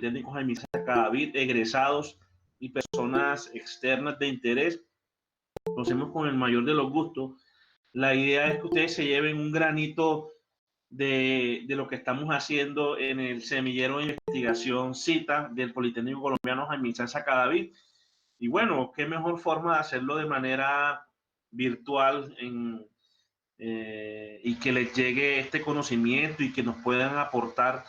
Politécnico Jaime Isaac Cadavid, egresados y personas externas de interés. Lo hacemos con el mayor de los gustos. La idea es que ustedes se lleven un granito de lo que estamos haciendo en el semillero de investigación CITA del Politécnico Colombiano Jaime Isaac Cadavid. Y bueno, qué mejor forma de hacerlo de manera virtual y que les llegue este conocimiento y que nos puedan aportar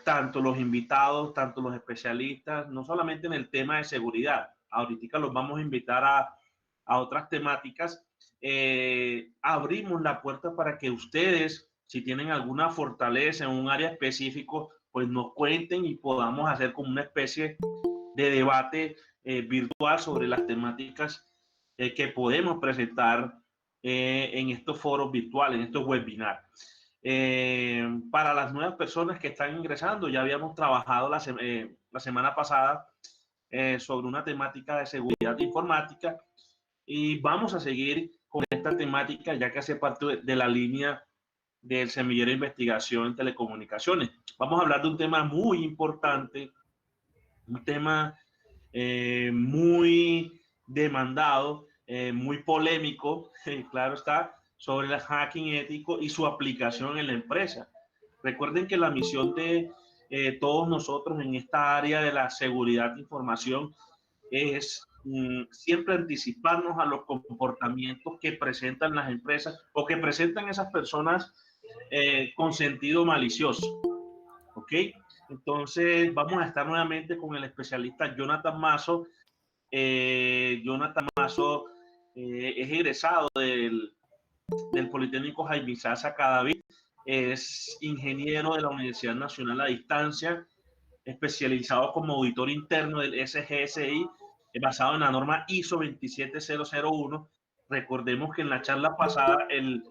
tanto los invitados, tanto los especialistas, no solamente en el tema de seguridad. Ahorita los vamos a invitar a otras temáticas. Abrimos la puerta para que ustedes, si tienen alguna fortaleza en un área específico, pues nos cuenten y podamos hacer como una especie de debate virtual sobre las temáticas que podemos presentar en estos foros virtuales, en estos webinars. Para las nuevas personas que están ingresando, ya habíamos trabajado la semana pasada sobre una temática de seguridad informática y vamos a seguir con esta temática ya que hace parte de la línea del semillero de investigación en telecomunicaciones. Vamos a hablar de un tema muy importante, un tema muy demandado, muy polémico, claro está, sobre el hacking ético y su aplicación en la empresa. Recuerden que la misión de todos nosotros en esta área de la seguridad de información es siempre anticiparnos a los comportamientos que presentan las empresas o que presentan esas personas con sentido malicioso. ¿Ok? Entonces vamos a estar nuevamente con el especialista Jonathan Mazo. Jonathan Mazo es egresado del Politécnico Jaime Isaac Cadavid, es ingeniero de la Universidad Nacional a Distancia, especializado como auditor interno del SGSI, basado en la norma ISO 27001. Recordemos que en la charla pasada el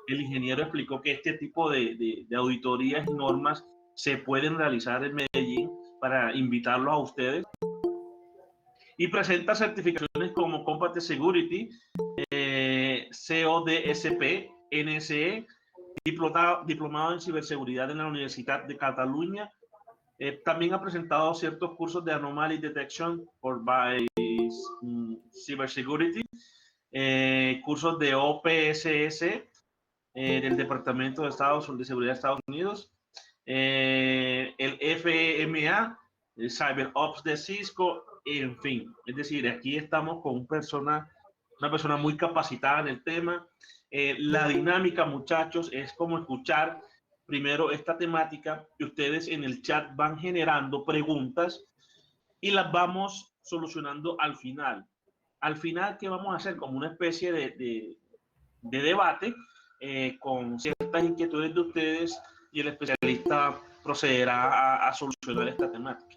ingeniero explicó que este tipo de auditorías y normas se pueden realizar en Medellín para invitarlos a ustedes. Y presenta certificaciones como Combat Security, CODSP, NSE, diplomado en ciberseguridad en la Universidad de Cataluña. También ha presentado ciertos cursos de Anomaly Detection by Cybersecurity, cursos de OPSS del Departamento de Seguridad de Estados Unidos, el FMA, el CyberOps de Cisco, en fin. Es decir, aquí estamos con una persona muy capacitada en el tema. La dinámica, muchachos, es como escuchar primero esta temática y ustedes en el chat van generando preguntas y las vamos solucionando al final. Al final, ¿qué vamos a hacer? Como una especie de debate con ciertas inquietudes de ustedes y el especialista procederá a solucionar esta temática.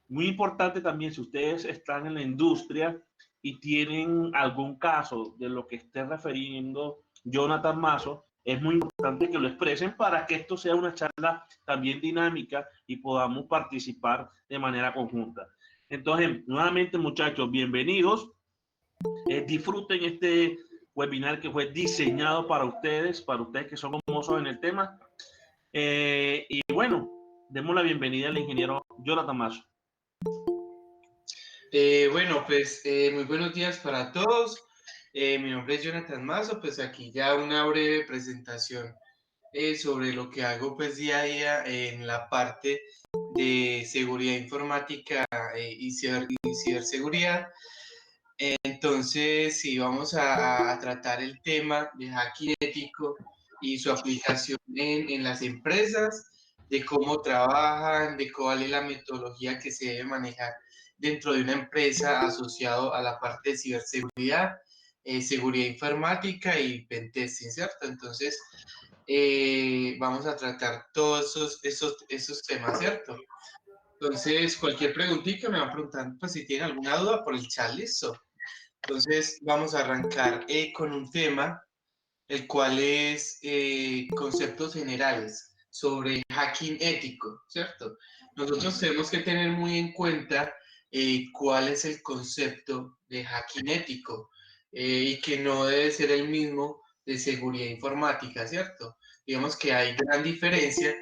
Muy importante también, si ustedes están en la industria y tienen algún caso de lo que esté refiriendo Jonathan Mazo, es muy importante que lo expresen para que esto sea una charla también dinámica y podamos participar de manera conjunta. Entonces, nuevamente, muchachos, bienvenidos. Disfruten este webinar que fue diseñado para ustedes que son famosos en el tema. Y bueno, demos la bienvenida al ingeniero Jonathan Mazo. Bueno, pues muy buenos días para todos. Mi nombre es Jonathan Mazo, pues aquí ya una breve presentación sobre lo que hago pues día a día en la parte de seguridad informática y ciberseguridad. Entonces, sí, vamos a tratar el tema de hacking ético y su aplicación en las empresas, de cómo trabajan, de cuál es la metodología que se debe manejar dentro de una empresa asociado a la parte de ciberseguridad, seguridad informática y pentesting, ¿cierto? Entonces, vamos a tratar todos esos temas, ¿cierto? Entonces, cualquier preguntita me van preguntando, pues si tienen alguna duda por el chat, listo. Entonces, vamos a arrancar con un tema, el cual es conceptos generales sobre hacking ético, ¿cierto? Nosotros tenemos que tener muy en cuenta cuál es el concepto de hacking ético y que no debe ser el mismo de seguridad informática, ¿cierto? Digamos que hay gran diferencia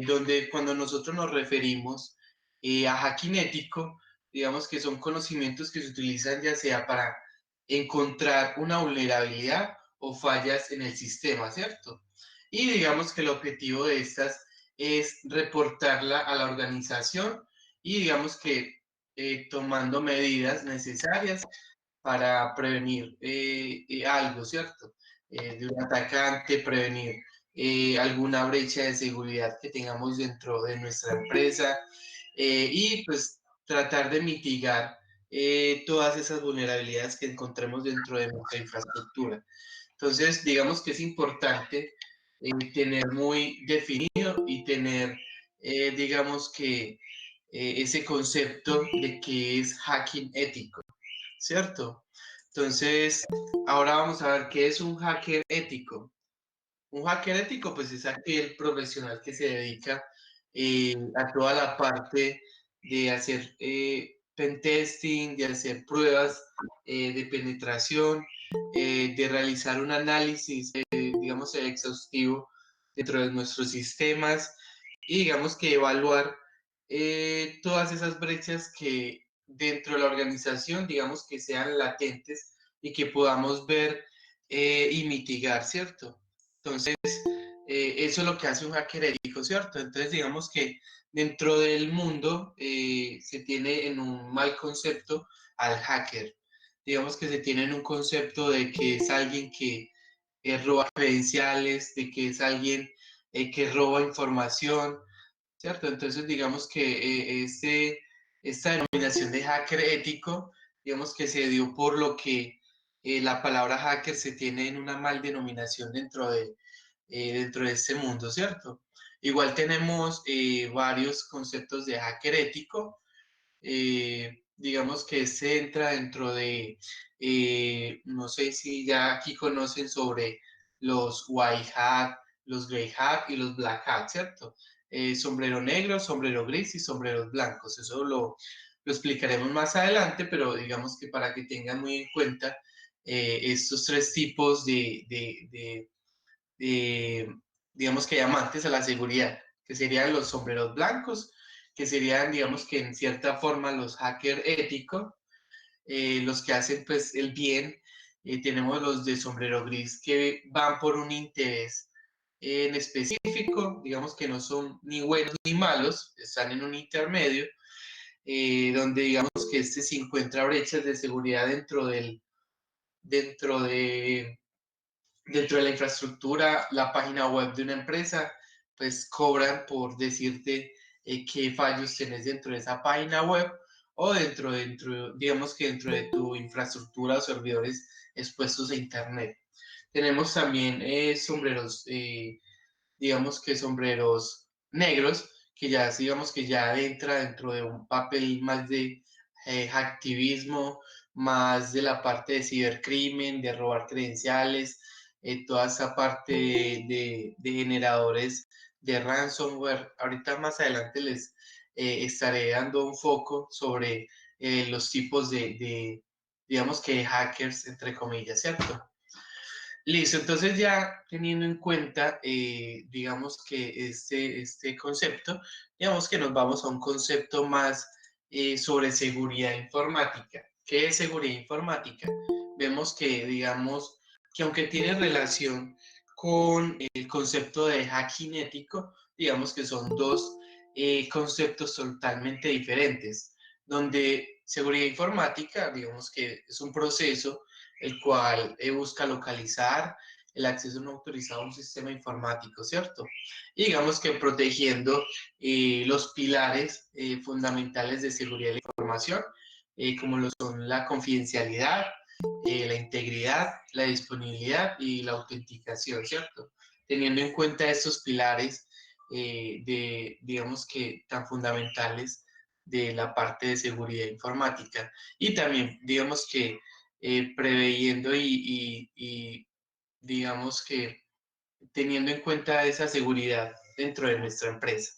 donde cuando nosotros nos referimos a hacking ético, digamos que son conocimientos que se utilizan ya sea para encontrar una vulnerabilidad o fallas en el sistema, ¿cierto? Y digamos que el objetivo de estas es reportarla a la organización y digamos que tomando medidas necesarias para prevenir algo, ¿cierto? De un atacante, prevenir alguna brecha de seguridad que tengamos dentro de nuestra empresa y pues tratar de mitigar todas esas vulnerabilidades que encontremos dentro de nuestra infraestructura. Entonces, digamos que es importante tener muy definido y tener, digamos que, ese concepto de que es hacking ético, ¿cierto? Entonces, ahora vamos a ver qué es un hacker ético. Un hacker ético, pues es aquel profesional que se dedica a toda la parte de hacer pen testing, de hacer pruebas de penetración, de realizar un análisis, digamos, exhaustivo dentro de nuestros sistemas y digamos que evaluar todas esas brechas que dentro de la organización, digamos que sean latentes y que podamos ver y mitigar, ¿cierto? Entonces, eso es lo que hace un hacker ético, ¿cierto? Entonces, digamos que dentro del mundo se tiene en un mal concepto al hacker. Digamos que se tiene en un concepto de que es alguien que roba credenciales, de que es alguien que roba información, ¿cierto? Entonces, digamos que esta denominación de hacker ético, digamos que se dio por lo que la palabra hacker se tiene en una mal denominación dentro de este mundo, ¿cierto? Igual tenemos varios conceptos de hacker ético, digamos que se entra dentro de, no sé si ya aquí conocen sobre los white hat, los gray hat y los black hat, ¿cierto? Sombrero negro, sombrero gris y sombreros blancos. Eso lo explicaremos más adelante, pero digamos que para que tengan muy en cuenta estos tres tipos de, digamos que llamantes a la seguridad, que serían los sombreros blancos, que serían, digamos que en cierta forma los hackers éticos, los que hacen pues el bien. Tenemos los de sombrero gris que van por un interés en específico, digamos que no son ni buenos ni malos, están en un intermedio, donde digamos que se encuentra brechas de seguridad dentro de dentro de la infraestructura, la página web de una empresa, pues cobran por decirte qué fallos tienes dentro de esa página web o digamos que dentro de tu infraestructura o servidores expuestos a Internet. Tenemos también sombreros, digamos que sombreros negros, que ya digamos que ya entra dentro de un papel más de activismo, más de la parte de cibercrimen, de robar credenciales, toda esa parte de generadores de ransomware. Ahorita más adelante les estaré dando un foco sobre los tipos digamos que hackers, entre comillas, ¿cierto? Listo, entonces ya teniendo en cuenta, digamos que este concepto, digamos que nos vamos a un concepto más sobre seguridad informática. ¿Qué es seguridad informática? Vemos que, digamos, que aunque tiene relación con el concepto de hacking ético, digamos que son dos conceptos totalmente diferentes, donde seguridad informática, digamos que es un proceso el cual busca localizar el acceso no autorizado a un sistema informático, ¿cierto? Y digamos que protegiendo los pilares fundamentales de seguridad de la información, como lo son la confidencialidad, la integridad, la disponibilidad y la autenticación, ¿cierto? Teniendo en cuenta estos pilares digamos que tan fundamentales de la parte de seguridad informática y también, digamos que preveyendo y digamos que teniendo en cuenta esa seguridad dentro de nuestra empresa.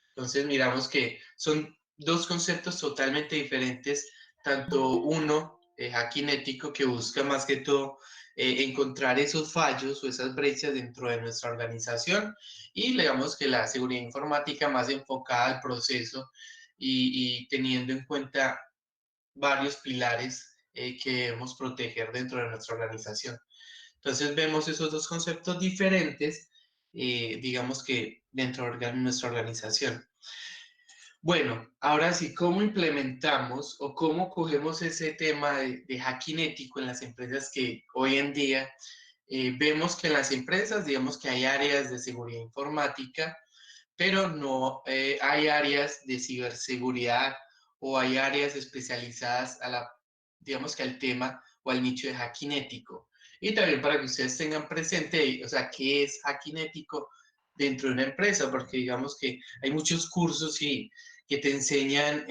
Entonces miramos que son dos conceptos totalmente diferentes, tanto uno, hacking ético, que busca más que todo encontrar esos fallos o esas brechas dentro de nuestra organización, y digamos que la seguridad informática más enfocada al proceso y teniendo en cuenta varios pilares que debemos proteger dentro de nuestra organización. Entonces vemos esos dos conceptos diferentes, digamos que dentro de nuestra organización. Bueno, ahora sí, ¿cómo implementamos o cómo cogemos ese tema de hacking ético en las empresas que hoy en día vemos que en las empresas, digamos que hay áreas de seguridad informática, pero no hay áreas de ciberseguridad o hay áreas especializadas a la, digamos que al tema o al nicho de hacking ético. Y también para que ustedes tengan presente, o sea, qué es hacking ético dentro de una empresa, porque digamos que hay muchos cursos que te enseñan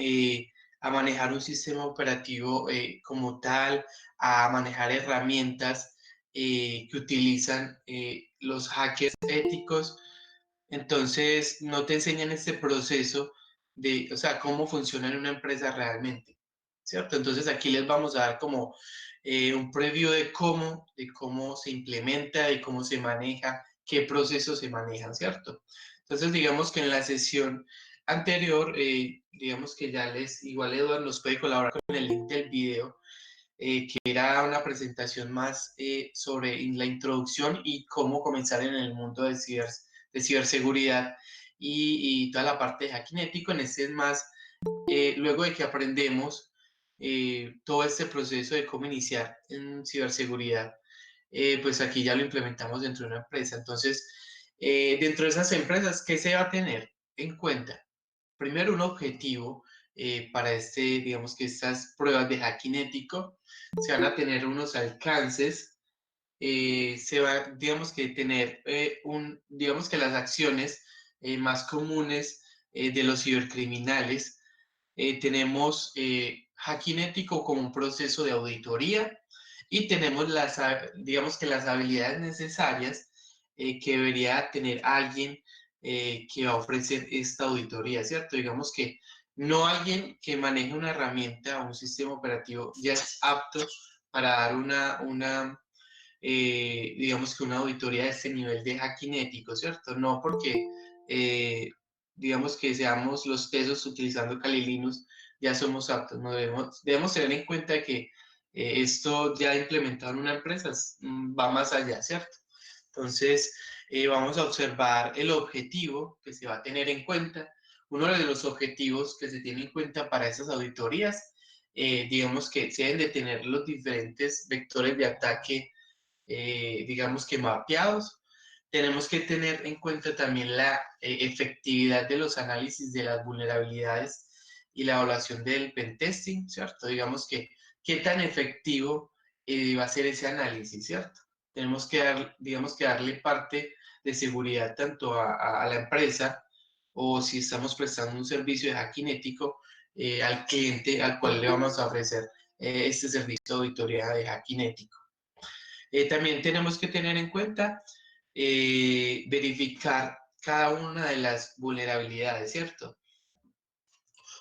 a manejar un sistema operativo como tal, a manejar herramientas que utilizan los hackers éticos. Entonces, no te enseñan este proceso de, o sea, cómo funciona en una empresa realmente, ¿cierto? Entonces, aquí les vamos a dar como un preview de cómo se implementa, de cómo se maneja, qué procesos se manejan, ¿cierto? Entonces, digamos que en la sesión anterior, digamos que ya igual Eduardo nos puede colaborar con el link del video, que era una presentación más sobre la introducción y cómo comenzar en el mundo de ciberseguridad y toda la parte de hacking ético. En este es más, luego de que aprendemos todo este proceso de cómo iniciar en ciberseguridad, pues aquí ya lo implementamos dentro de una empresa. Entonces, dentro de esas empresas, ¿qué se va a tener en cuenta? Primero, un objetivo para digamos que estas pruebas de hacking ético se van a tener unos alcances, se va, digamos que tener digamos que las acciones más comunes de los cibercriminales. Tenemos hacking ético como un proceso de auditoría y tenemos digamos que las habilidades necesarias que debería tener alguien que va a ofrecer esta auditoría, ¿cierto? Digamos que no alguien que maneje una herramienta o un sistema operativo ya es apto para dar digamos que una auditoría de este nivel de hacking ético, ¿cierto? No porque, digamos que seamos los tesos utilizando Kali Linux, ya somos aptos, no debemos tener en cuenta que esto ya implementado en una empresa va más allá, ¿cierto? Entonces, vamos a observar el objetivo que se va a tener en cuenta. Uno de los objetivos que se tiene en cuenta para esas auditorías, digamos que se deben de tener los diferentes vectores de ataque digamos que mapeados. Tenemos que tener en cuenta también la efectividad de los análisis de las vulnerabilidades y la evaluación del pentesting, ¿cierto? Digamos que qué tan efectivo va a ser ese análisis, ¿cierto? Tenemos que digamos que darle parte de seguridad tanto a la empresa o si estamos prestando un servicio de hacking ético al cliente al cual le vamos a ofrecer este servicio de auditoría de hacking ético. También tenemos que tener en cuenta verificar cada una de las vulnerabilidades, ¿cierto?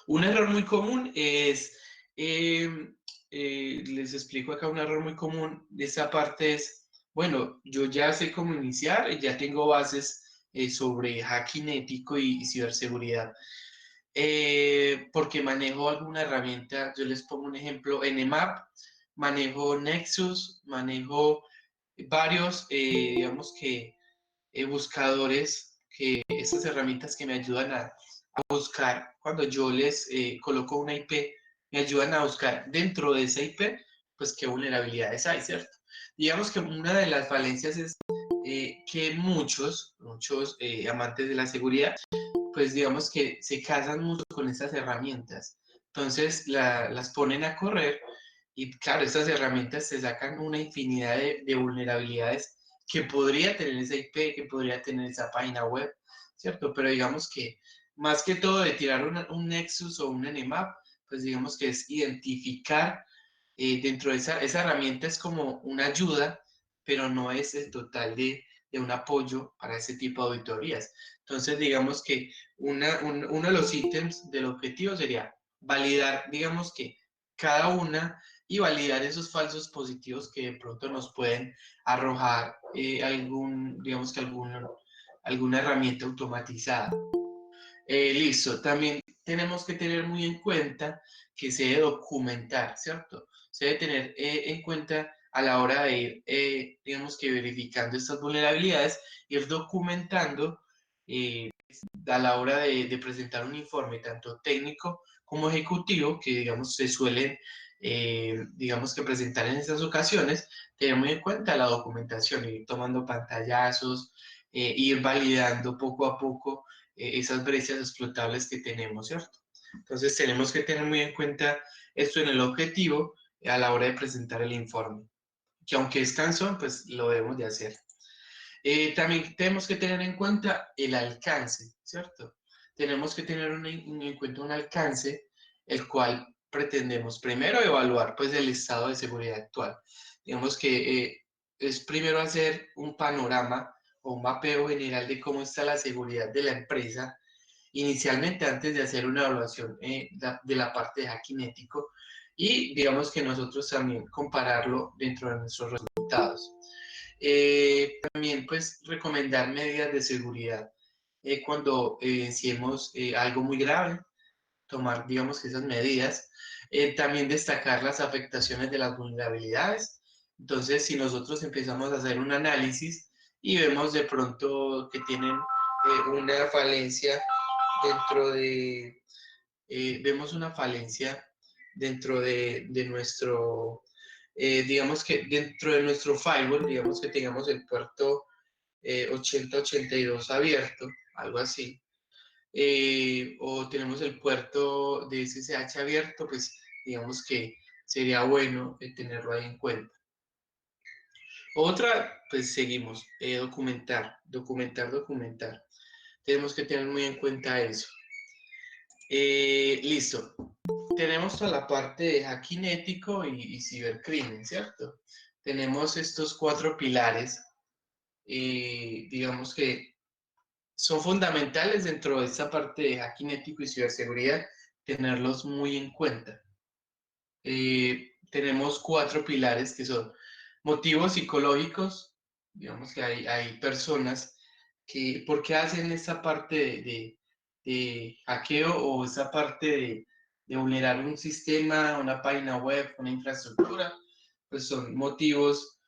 Un error muy común es, les explico acá un error muy común de esa parte es, bueno, yo ya sé cómo iniciar, ya tengo bases sobre hacking ético y ciberseguridad. Porque manejo alguna herramienta, yo les pongo un ejemplo, Nmap, manejo Nexus, manejo varios, digamos que, buscadores, que estas herramientas que me ayudan a buscar, cuando yo les coloco una IP, me ayudan a buscar dentro de esa IP, pues qué vulnerabilidades hay, ¿cierto? Digamos que una de las falencias es que muchos amantes de la seguridad, pues digamos que se casan mucho con estas herramientas. Entonces las ponen a correr y claro, estas herramientas te sacan una infinidad de vulnerabilidades que podría tener esa IP, que podría tener esa página web, ¿cierto? Pero digamos que más que todo de tirar un Nexus o un Nmap, pues digamos que es identificar dentro de esa herramienta es como una ayuda, pero no es el total de un apoyo para ese tipo de auditorías. Entonces, digamos que uno de los ítems del objetivo sería validar, digamos que cada una y validar esos falsos positivos que de pronto nos pueden arrojar digamos que alguna herramienta automatizada. Listo, también tenemos que tener muy en cuenta que se debe documentar, ¿cierto? Se debe tener en cuenta a la hora de ir, digamos que verificando estas vulnerabilidades, ir documentando a la hora de presentar un informe tanto técnico como ejecutivo, que digamos se suelen, digamos que presentar en estas ocasiones, tener muy en cuenta la documentación, ir tomando pantallazos, ir validando poco a poco esas brechas explotables que tenemos, ¿cierto? Entonces tenemos que tener muy en cuenta esto en el objetivo a la hora de presentar el informe, que aunque es cansón, pues lo debemos de hacer. También tenemos que tener en cuenta el alcance, ¿cierto? Tenemos que tener en cuenta un alcance el cual pretendemos primero evaluar pues el estado de seguridad actual. Digamos que es primero hacer un panorama o un mapeo general de cómo está la seguridad de la empresa inicialmente antes de hacer una evaluación de la parte de hacking ético y digamos que nosotros también compararlo dentro de nuestros resultados. También pues recomendar medidas de seguridad cuando evidenciemos algo muy grave, tomar digamos que esas medidas. También destacar las afectaciones de las vulnerabilidades. Entonces si nosotros empezamos a hacer un análisis y vemos de pronto que tienen una falencia dentro de, vemos una falencia dentro de nuestro, digamos que dentro de nuestro firewall, digamos que tengamos el puerto 8082 abierto, algo así, o tenemos el puerto de SSH abierto, pues digamos que sería bueno tenerlo ahí en cuenta. Otra, pues seguimos, documentar. Tenemos que tener muy en cuenta eso. Listo. Tenemos toda la parte de hacking ético y cibercrimen, ¿cierto? Tenemos estos 4 pilares, digamos que son fundamentales dentro de esta parte de hacking ético y ciberseguridad, tenerlos muy en cuenta. Tenemos 4 pilares que son motivos psicológicos, digamos que hay personas que, ¿por qué hacen esta parte de hackeo o esa parte de vulnerar un sistema, una página web, una infraestructura? Pues son motivos,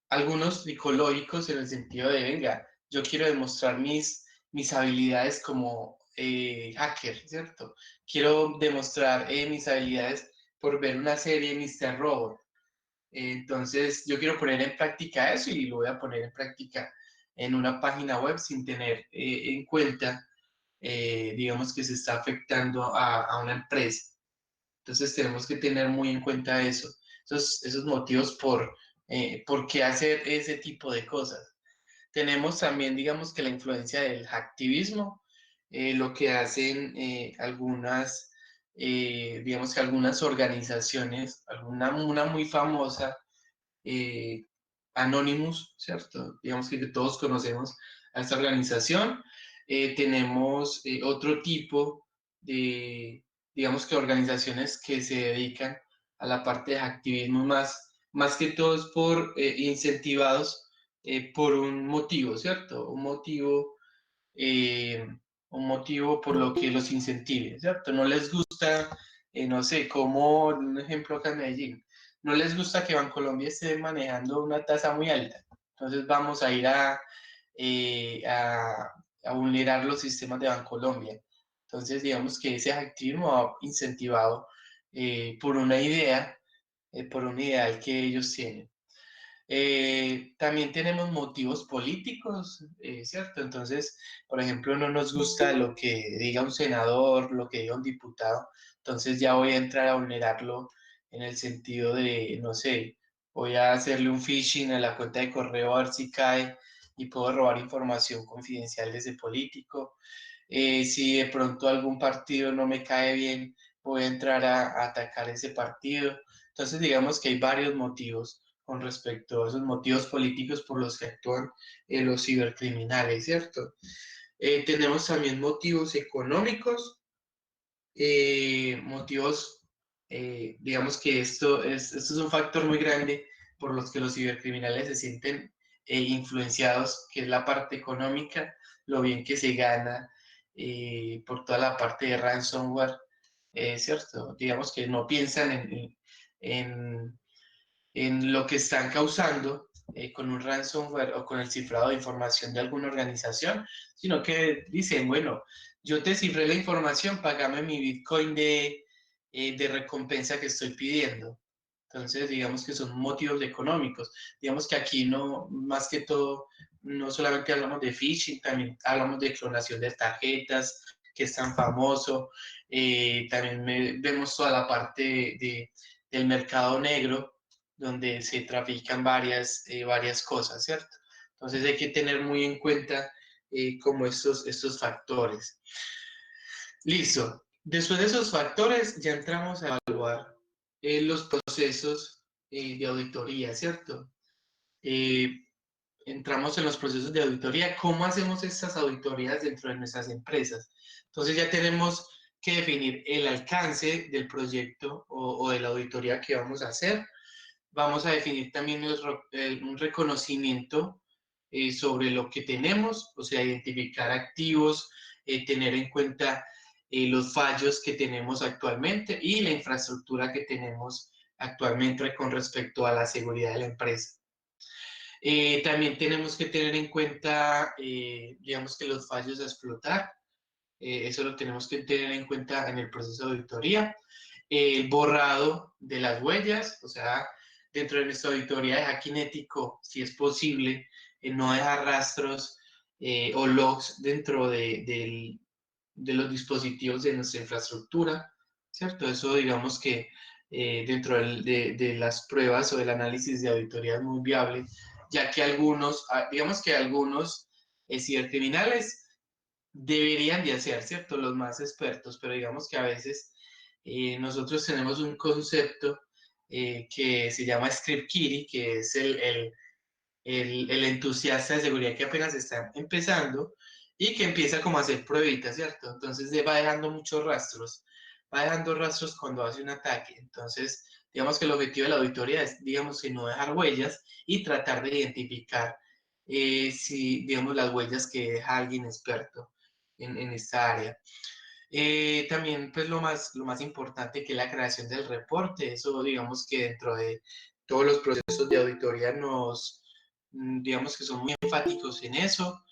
algunos psicológicos en el sentido de, venga, yo quiero demostrar mis habilidades como hacker, ¿cierto? Quiero demostrar mis habilidades por ver una serie Mr. Robot. Entonces, yo quiero poner en práctica eso y lo voy a poner en práctica en una página web sin tener en cuenta, digamos, que se está afectando a una empresa. Entonces, tenemos que tener muy en cuenta eso, esos motivos por qué hacer ese tipo de cosas. Tenemos también, digamos, que la influencia del hacktivismo, lo que hacen digamos que algunas organizaciones, una muy famosa, eh, Anonymous, ¿cierto? Digamos que todos conocemos a esta organización. Tenemos otro tipo de, digamos que organizaciones que se dedican a la parte de activismo más que todos por incentivados por un motivo, ¿cierto? Eh, un motivo por lo que los incentive, ¿cierto? No les gusta, no sé, como un ejemplo acá en Medellín, no les gusta que Bancolombia esté manejando una tasa muy alta, entonces vamos a ir eh, a, a vulnerar los sistemas de Bancolombia. Entonces, digamos que ese activismo va incentivado por un ideal que ellos tienen. También tenemos motivos políticos, ¿cierto? Entonces, por ejemplo, no nos gusta lo que diga un senador, lo que diga un diputado, entonces ya voy a entrar a vulnerarlo en el sentido de, no sé, voy a hacerle un phishing a la cuenta de correo a ver si cae y puedo robar información confidencial de ese político. Si de pronto algún partido no me cae bien, voy a entrar a atacar ese partido. Entonces, digamos que hay varios motivos con respecto a esos motivos políticos por los que actúan los cibercriminales, ¿cierto? Tenemos también motivos económicos, motivos, digamos que esto es un factor muy grande por los que los cibercriminales se sienten influenciados, que es la parte económica, lo bien que se gana, por toda la parte de ransomware, ¿cierto? Digamos que no piensan en, en lo que están causando con un ransomware o con el cifrado de información de alguna organización, sino que dicen, bueno, yo te cifré la información, págame mi Bitcoin de recompensa que estoy pidiendo. Entonces, digamos que son motivos económicos. Digamos que aquí no, más que todo, no solamente hablamos de phishing, también hablamos de clonación de tarjetas, que es tan famoso. También vemos toda la parte del mercado negro, donde se trafican varias cosas, ¿cierto? Entonces hay que tener muy en cuenta como estos factores. Listo. Después de esos factores ya entramos a evaluar los procesos de auditoría, ¿cierto? Eh, entramos en los procesos de auditoría. ¿Cómo hacemos estas auditorías dentro de nuestras empresas? Entonces ya tenemos que definir el alcance del proyecto o de la auditoría que vamos a hacer. Vamos a definir también un reconocimiento sobre lo que tenemos, o sea, identificar activos, tener en cuenta los fallos que tenemos actualmente y la infraestructura que tenemos actualmente con respecto a la seguridad de la empresa. También tenemos que tener en cuenta, digamos que los fallos a explotar, eso lo tenemos que tener en cuenta en el proceso de auditoría. El borrado de las huellas, o sea, dentro de nuestra auditoría de hacking ético, si es posible, no dejar rastros o logs dentro de los dispositivos de nuestra infraestructura, ¿cierto? Eso digamos que dentro de las pruebas o del análisis de auditoría es muy viable, ya que algunos, digamos que algunos cibercriminales deberían de hacer, ¿cierto? Los más expertos, pero digamos que a veces nosotros tenemos un concepto que se llama Script Kiddie, que es el entusiasta de seguridad que apenas está empezando y que empieza como a hacer pruebitas, ¿cierto? Entonces va dejando muchos rastros, va dejando rastros cuando hace un ataque. Entonces, digamos que el objetivo de la auditoría es, digamos, que no dejar huellas y tratar de identificar si, digamos, las huellas que deja alguien experto en esta área. También, pues, lo más importante que es la creación del reporte. Eso, digamos, que dentro de todos los procesos de auditoría digamos que son muy enfáticos en eso.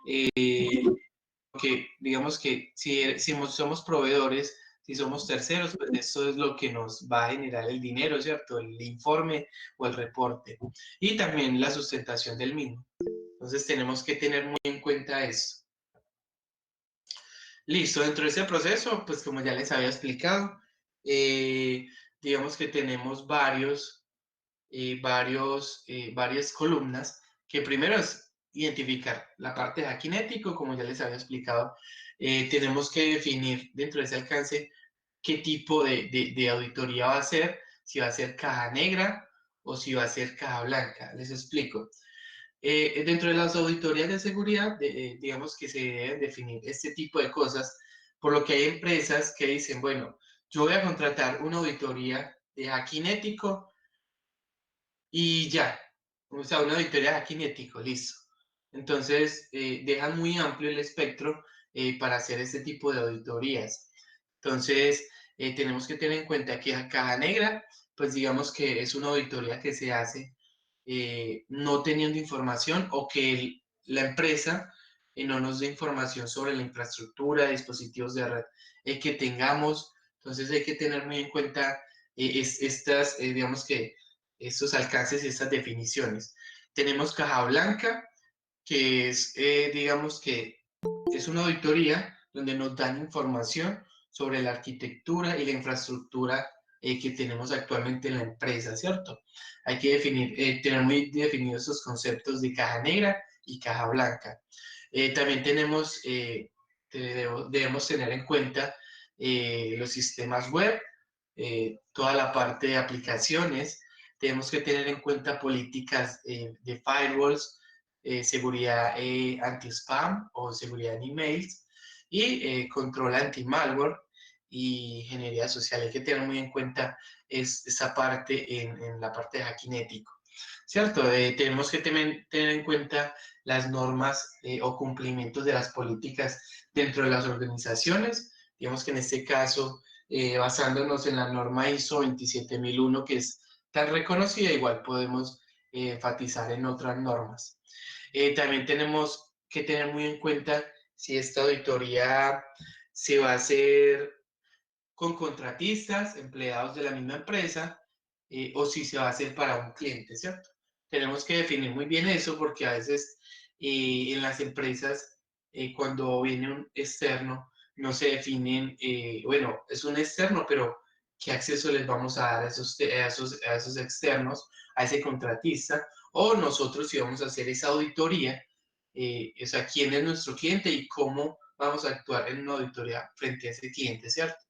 Que, digamos que si somos proveedores, si somos terceros, pues eso es lo que nos va a generar el dinero, ¿cierto? El informe o el reporte. Y también la sustentación del mismo. Entonces, tenemos que tener muy en cuenta eso. Listo, dentro de ese proceso, pues como ya les había explicado, digamos que tenemos varias columnas, que primero es identificar la parte de kinético, como ya les había explicado. Tenemos que definir dentro de ese alcance qué tipo de auditoría va a ser, si va a ser caja negra o si va a ser caja blanca. Les explico. Dentro de las auditorías de seguridad, digamos que se deben definir este tipo de cosas, por lo que hay empresas que dicen, bueno, yo voy a contratar una auditoría de hacking ético y ya, o sea, una auditoría de hacking ético, listo. Entonces, dejan muy amplio el espectro para hacer este tipo de auditorías. Entonces, tenemos que tener en cuenta que a Caja Negra, pues digamos que es una auditoría que se hace no teniendo información o que la empresa no nos dé información sobre la infraestructura, dispositivos de red que tengamos. Entonces hay que tener muy en cuenta estas, digamos que estos alcances y estas definiciones. Tenemos caja blanca, que es, digamos que es una auditoría donde nos dan información sobre la arquitectura y la infraestructura que tenemos actualmente en la empresa, ¿cierto? Hay que tener muy definidos esos conceptos de caja negra y caja blanca. También debemos tener en cuenta los sistemas web, toda la parte de aplicaciones. Tenemos que tener en cuenta políticas de firewalls, seguridad anti-spam o seguridad en emails y control anti-malware y ingeniería social. Hay que tener muy en cuenta esa parte en la parte de hacking ético. ¿cierto? Tenemos que tener en cuenta las normas o cumplimientos de las políticas dentro de las organizaciones. Digamos que en este caso, basándonos en la norma ISO 27001, que es tan reconocida, igual podemos enfatizar en otras normas. También tenemos que tener muy en cuenta si esta auditoría se va a hacer con contratistas, empleados de la misma empresa, o si se va a hacer para un cliente, ¿cierto? Tenemos que definir muy bien eso porque a veces en las empresas, cuando viene un externo, no se definen, bueno, es un externo, pero ¿qué acceso les vamos a dar a esos externos, a ese contratista? O nosotros si vamos a hacer esa auditoría, o sea, quién es nuestro cliente y cómo vamos a actuar en una auditoría frente a ese cliente, ¿cierto?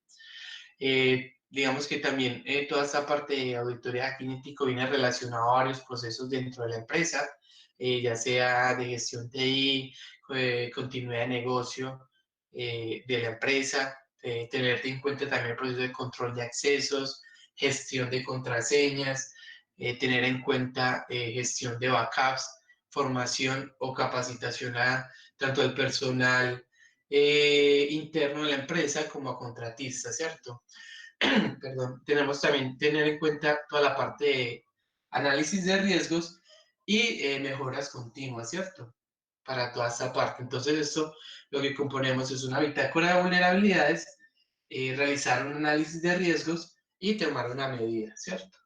Digamos que también toda esta parte de auditoría Kinético viene relacionada a varios procesos dentro de la empresa, ya sea de gestión TI, continuidad de negocio de la empresa, tener en cuenta también el proceso de control de accesos, gestión de contraseñas, tener en cuenta gestión de backups, formación o capacitación a tanto al personal interno de la empresa como a contratistas, ¿cierto? Perdón, tenemos también tener en cuenta toda la parte de análisis de riesgos y mejoras continuas, ¿cierto? Para toda esta parte. Entonces, esto lo que componemos es una bitácora de vulnerabilidades, realizar un análisis de riesgos y tomar una medida, ¿cierto?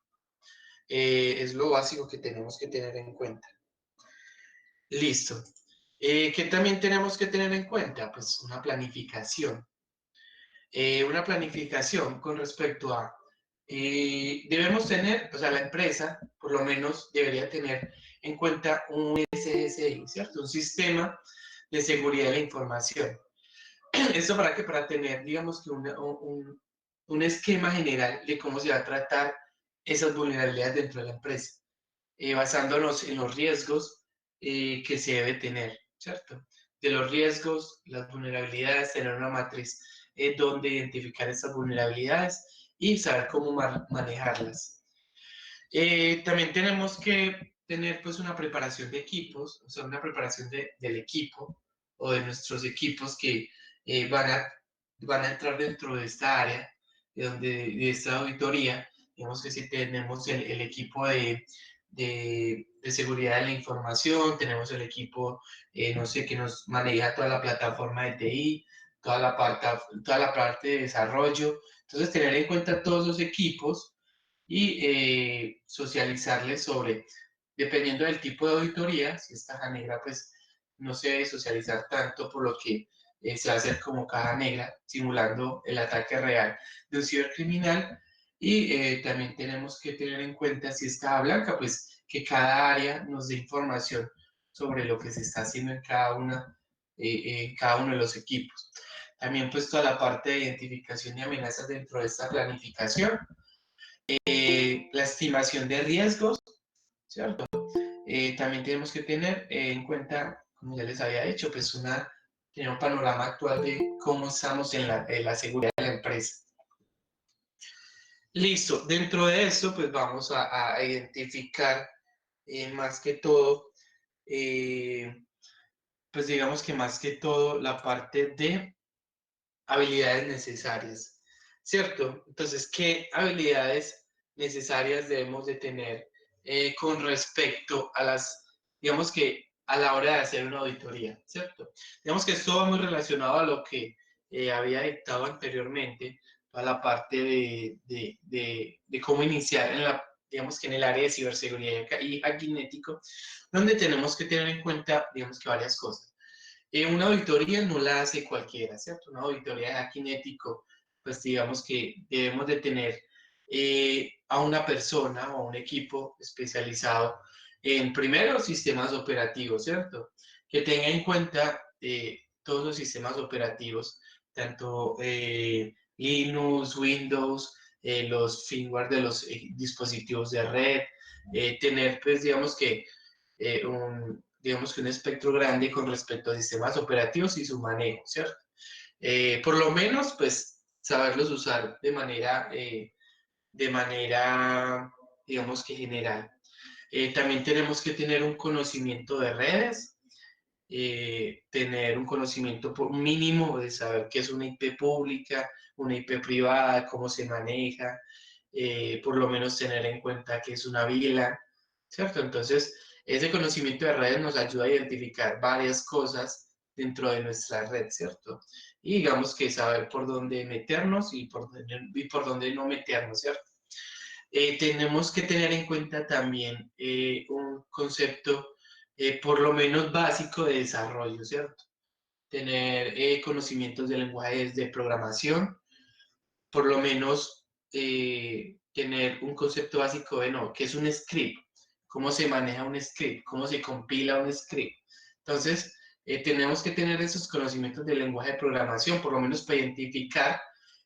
Es lo básico que tenemos que tener en cuenta. Listo. ¿Qué también tenemos que tener en cuenta? Pues una planificación. Una planificación con respecto a, debemos tener, o sea, la empresa por lo menos debería tener en cuenta un SSI, ¿cierto? Un sistema de seguridad de la información. ¿Esto para qué? Para tener, digamos que un esquema general de cómo se va a tratar esas vulnerabilidades dentro de la empresa, basándonos en los riesgos que se debe tener, ¿cierto? De los riesgos, las vulnerabilidades, tener una matriz donde identificar esas vulnerabilidades y saber cómo manejarlas. También tenemos que tener pues una preparación de equipos, o sea, una preparación del equipo o de nuestros equipos que van a entrar dentro de esta área, de esta auditoría. Digamos que si tenemos el equipo de seguridad de la información, tenemos el equipo, no sé, que nos maneja toda la plataforma de TI, toda la parte de desarrollo. Entonces, tener en cuenta todos los equipos y socializarles sobre, dependiendo del tipo de auditoría, si es caja negra, pues no se debe socializar tanto, por lo que se va a hacer como caja negra, simulando el ataque real de un cibercriminal. Y también tenemos que tener en cuenta, si es caja blanca, pues que cada área nos dé información sobre lo que se está haciendo en cada uno de los equipos. También pues toda la parte de identificación y amenazas dentro de esta planificación, la estimación de riesgos, ¿cierto? También tenemos que tener en cuenta, como ya les había dicho, pues tener un panorama actual de cómo estamos en la seguridad de la empresa. Listo, dentro de eso, pues vamos a identificar más que todo, pues digamos que más que todo la parte de habilidades necesarias, ¿cierto? Entonces, ¿qué habilidades necesarias debemos de tener con respecto a digamos que a la hora de hacer una auditoría, ¿cierto? Digamos que esto va muy relacionado a lo que había dictado anteriormente, a la parte de cómo iniciar digamos que en el área de ciberseguridad y hackinético, donde tenemos que tener en cuenta, digamos que varias cosas. Una auditoría no la hace cualquiera, ¿cierto? Una auditoría de hacking ético, pues digamos que debemos de tener a una persona o un equipo especializado en primero sistemas operativos, ¿cierto? Que tenga en cuenta todos los sistemas operativos, tanto Linux, Windows, los firmware de los dispositivos de red, tener pues digamos que un espectro grande con respecto a sistemas operativos y su manejo, ¿cierto? Por lo menos, pues, saberlos usar de manera, digamos que general. También tenemos que tener un conocimiento de redes, tener un conocimiento mínimo de saber qué es una IP pública, una IP privada, cómo se maneja, por lo menos tener en cuenta que es una VLAN, ¿cierto? Entonces, ese conocimiento de redes nos ayuda a identificar varias cosas dentro de nuestra red, ¿cierto? Y digamos que saber por dónde meternos y por dónde no meternos, ¿cierto? Tenemos que tener en cuenta también un concepto por lo menos básico de desarrollo, ¿cierto? Tener conocimientos de lenguajes de programación, por lo menos tener un concepto básico de no, qué es un script, cómo se maneja un script, cómo se compila un script. Entonces, tenemos que tener esos conocimientos del lenguaje de programación, por lo menos para identificar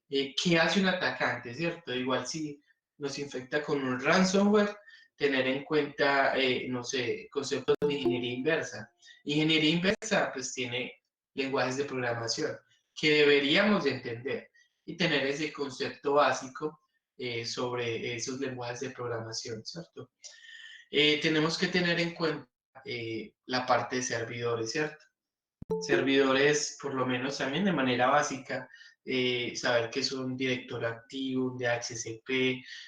qué hace un atacante, ¿cierto? Igual si nos infecta con un ransomware, tener en cuenta, no sé, conceptos de ingeniería inversa. Ingeniería inversa, pues tiene lenguajes de programación que deberíamos de entender y tener ese concepto básico sobre esos lenguajes de programación, ¿cierto? Tenemos que tener en cuenta la parte de servidores, ¿cierto? Servidores, por lo menos también de manera básica, saber qué es un directorio activo, un DHCP,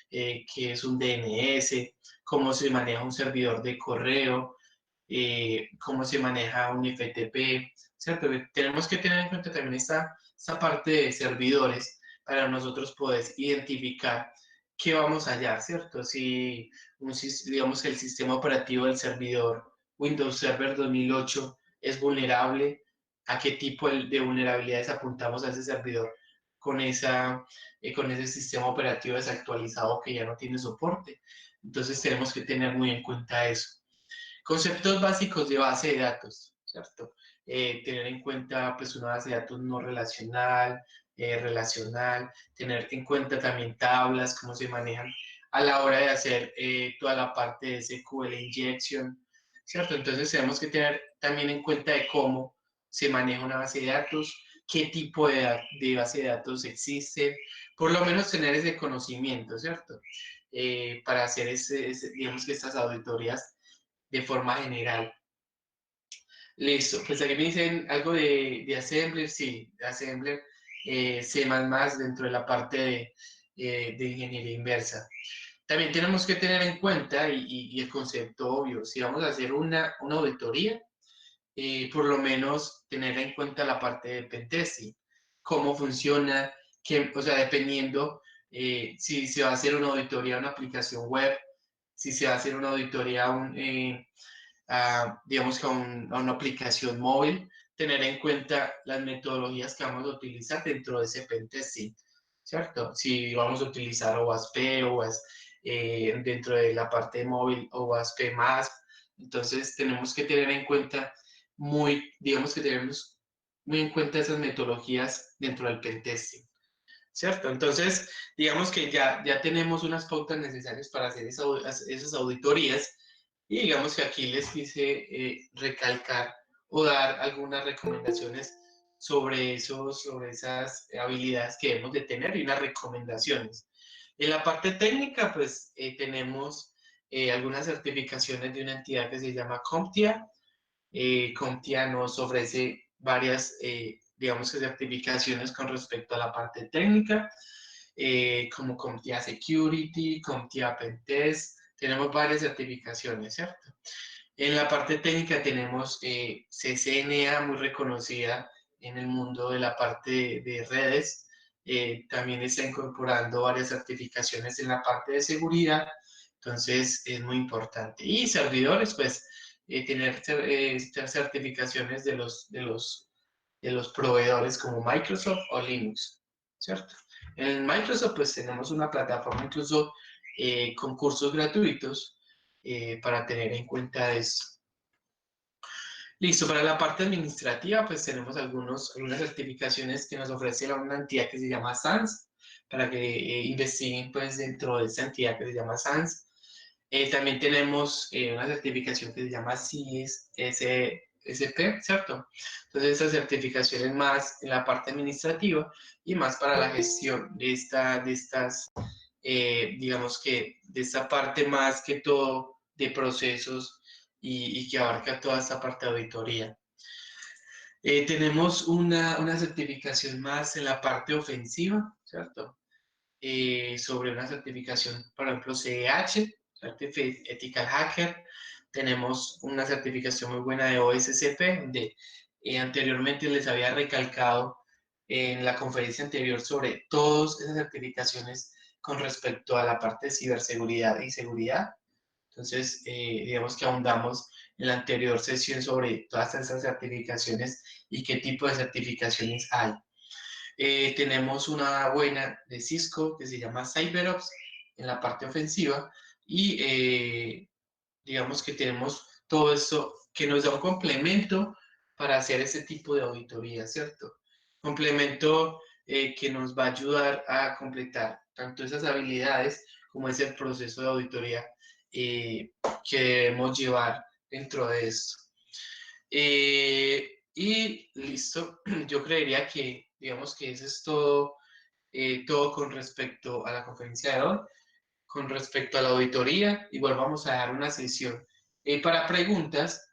qué es un DNS, cómo se maneja un servidor de correo, cómo se maneja un FTP, ¿cierto? Tenemos que tener en cuenta también esta parte de servidores para nosotros poder identificar qué vamos a hallar, ¿cierto? Si, digamos que el sistema operativo del servidor Windows Server 2008 es vulnerable, a qué tipo de vulnerabilidades apuntamos a ese servidor con ese sistema operativo desactualizado que ya no tiene soporte. Entonces tenemos que tener muy en cuenta eso. Conceptos básicos de base de datos, ¿cierto? Tener en cuenta pues una base de datos no relacional, relacional, tener en cuenta también tablas, cómo se manejan a la hora de hacer toda la parte de SQL injection, ¿cierto? Entonces tenemos que tener también en cuenta de cómo se maneja una base de datos, qué tipo de base de datos existe, por lo menos tener ese conocimiento, ¿cierto? Para hacer digamos que estas auditorías de forma general. Listo, pues aquí me dicen algo de Assembler, sí, de Assembler, C++ dentro de la parte de ingeniería inversa. También tenemos que tener en cuenta, y el concepto obvio, si vamos a hacer una auditoría, por lo menos tener en cuenta la parte de pentesting, cómo funciona, o sea, dependiendo si se va a hacer una auditoría a una aplicación web, si se va a hacer una auditoría digamos que a una aplicación móvil, tener en cuenta las metodologías que vamos a utilizar dentro de ese pentesting, ¿cierto? Si vamos a utilizar OWASP, dentro de la parte móvil OWASP+, entonces tenemos que tener en cuenta digamos que tenemos muy en cuenta esas metodologías dentro del pentesting, ¿cierto? Entonces, digamos que ya tenemos unas pautas necesarias para hacer esas auditorías y digamos que aquí les quise recalcar o dar algunas recomendaciones sobre esas habilidades que debemos de tener y unas recomendaciones. En la parte técnica, pues tenemos algunas certificaciones de una entidad que se llama CompTIA. CompTIA nos ofrece varias, digamos que certificaciones con respecto a la parte técnica, como CompTIA Security, CompTIA Pentest, tenemos varias certificaciones, ¿cierto? En la parte técnica tenemos CCNA, muy reconocida en el mundo de la parte de redes, también está incorporando varias certificaciones en la parte de seguridad, entonces es muy importante. Y servidores, pues tener certificaciones de los proveedores como Microsoft o Linux, ¿cierto? En Microsoft pues tenemos una plataforma incluso con cursos gratuitos para tener en cuenta eso. Listo, para la parte administrativa pues tenemos algunas certificaciones que nos ofrece una entidad que se llama SANS, para que investiguen pues dentro de esta entidad que se llama SANS. También tenemos una certificación que se llama CISSP, ¿cierto? Entonces, estas certificaciones más en la parte administrativa y más para la gestión digamos que de esta parte más que todo de procesos y que abarca toda esta parte de auditoría. Tenemos una certificación más en la parte ofensiva, ¿cierto? Sobre una certificación, por ejemplo, CEH, Certified Ethical Hacker. Tenemos una certificación muy buena de OSCP, donde anteriormente les había recalcado en la conferencia anterior sobre todas esas certificaciones con respecto a la parte de ciberseguridad y seguridad. Entonces, digamos que ahondamos en la anterior sesión sobre todas esas certificaciones y qué tipo de certificaciones hay. Tenemos una buena de Cisco que se llama CyberOps en la parte ofensiva y digamos que tenemos todo esto que nos da un complemento para hacer ese tipo de auditoría, ¿cierto? Complemento que nos va a ayudar a completar tanto esas habilidades como ese proceso de auditoría que debemos llevar dentro de esto. Y listo, yo creería que, digamos que eso es todo, todo con respecto a la conferencia de hoy. Con respecto a la auditoría, igual vamos a dar una sesión para preguntas,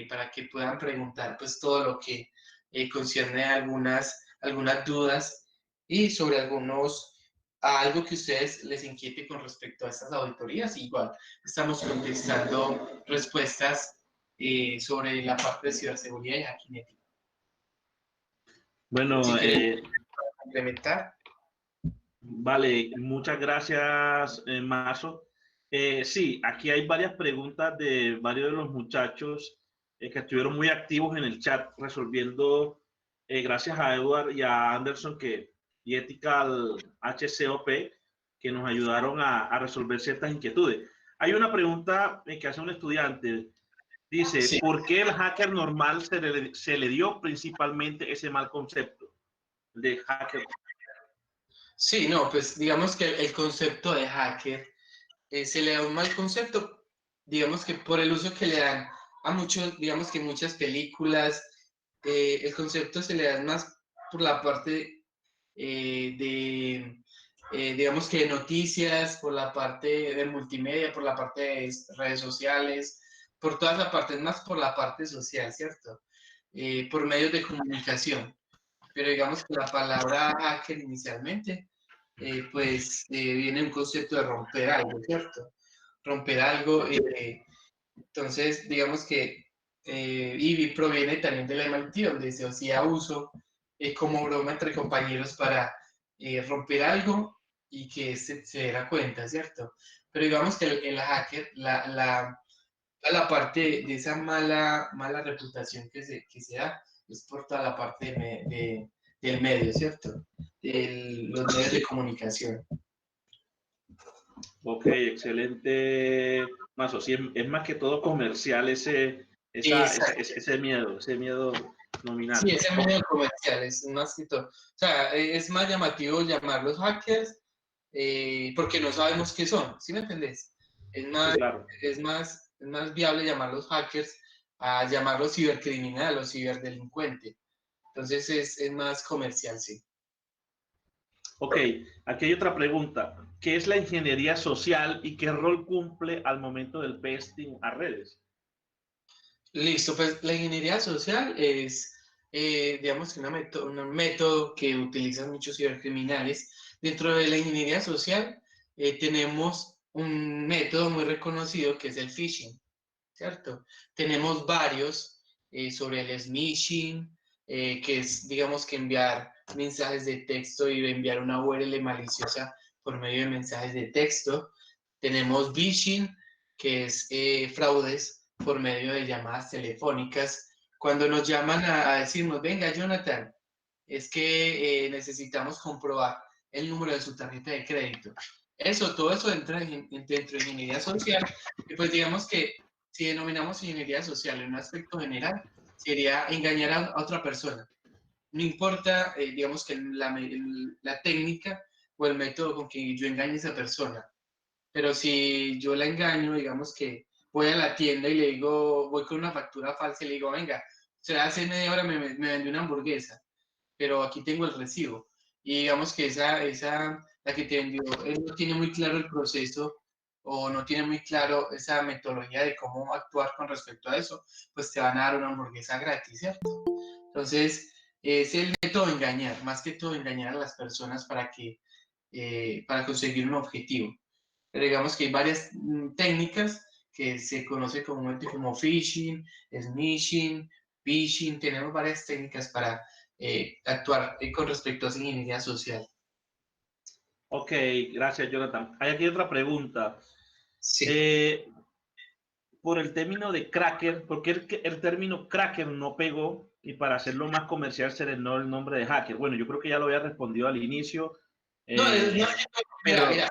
para que puedan preguntar pues todo lo que concierne a algunas dudas y sobre algo que a ustedes les inquiete con respecto a estas auditorías. Igual estamos contestando respuestas sobre la parte de ciberseguridad y hacking ético. Si Bueno, quieren complementar. vale, muchas gracias, Mazo. Sí, aquí hay varias preguntas de varios de los muchachos que estuvieron muy activos en el chat resolviendo, gracias a Edward y a Anderson y Ethical HCOP, que nos ayudaron a resolver ciertas inquietudes. Hay una pregunta que hace un estudiante. Dice, Sí. ¿por qué el hacker normal se le dio principalmente ese mal concepto de hacker? Sí, no, pues digamos que el concepto de hacker se le da un mal concepto, digamos que por el uso que le dan a muchos, digamos que muchas películas, el concepto se le da más por la parte digamos que de noticias, por la parte de multimedia, por la parte de redes sociales, por toda esa parte, es más por la parte social, ¿cierto? Por medios de comunicación. Pero digamos que la palabra hacker inicialmente, pues viene un concepto de romper algo, ¿cierto? Romper algo, entonces digamos que y proviene también de la MIT, donde se hacía uso como broma entre compañeros para romper algo y que se diera cuenta, ¿cierto? Pero digamos que el hacker, la parte de esa mala reputación que se da, es por toda la parte del medio, ¿cierto? Los medios de comunicación. Ok, excelente, Mazo. Sí, es más que todo comercial ese miedo nominal. Sí, ese medio comercial es más que todo. O sea, es más llamativo llamarlos hackers porque no sabemos qué son, ¿sí me entendés? Es Sí, más, claro. es más viable llamarlos hackers a llamarlos cibercriminal o ciberdelincuente. Entonces es más comercial, sí. Ok, aquí hay otra pregunta. ¿Qué es la ingeniería social y qué rol cumple al momento del pesting a redes? Listo, pues la ingeniería social es, digamos, que un método que utilizan muchos cibercriminales. Dentro de la ingeniería social tenemos un método muy reconocido que es el phishing, ¿cierto? Tenemos varios sobre el smishing, que es, digamos, que enviar mensajes de texto y enviar una URL maliciosa por medio de mensajes de texto. Tenemos phishing, que es fraudes por medio de llamadas telefónicas. Cuando nos llaman a decirnos, venga, Jonathan, es que necesitamos comprobar el número de su tarjeta de crédito. Todo eso entra dentro de ingeniería social. Y pues digamos que si denominamos ingeniería social en un aspecto general, sería engañar a otra persona. No importa, digamos que la técnica o el método con que yo engañe a esa persona. Pero si yo la engaño, digamos que voy a la tienda y le digo, voy con una factura falsa y le digo, venga, usted hace media hora me vendió una hamburguesa, pero aquí tengo el recibo. Y digamos que la que te vendió, él no tiene muy claro el proceso o no tienen muy claro esa metodología de cómo actuar con respecto a eso, pues te van a dar una hamburguesa gratis, ¿cierto? Entonces, es el método engañar, más que todo engañar a las personas para conseguir un objetivo. Pero digamos que hay varias técnicas que se conoce comúnmente como phishing, snitching, phishing. Tenemos varias técnicas para actuar con respecto a esa ingeniería social. Ok, gracias, Jonathan. Hay aquí otra pregunta. Sí. Eh, por el término de cracker, ¿por qué el término cracker no pegó y para hacerlo más comercial se le dio el nombre de hacker? Bueno, yo creo que ya lo había respondido al inicio, No, eh, mira, pero mira,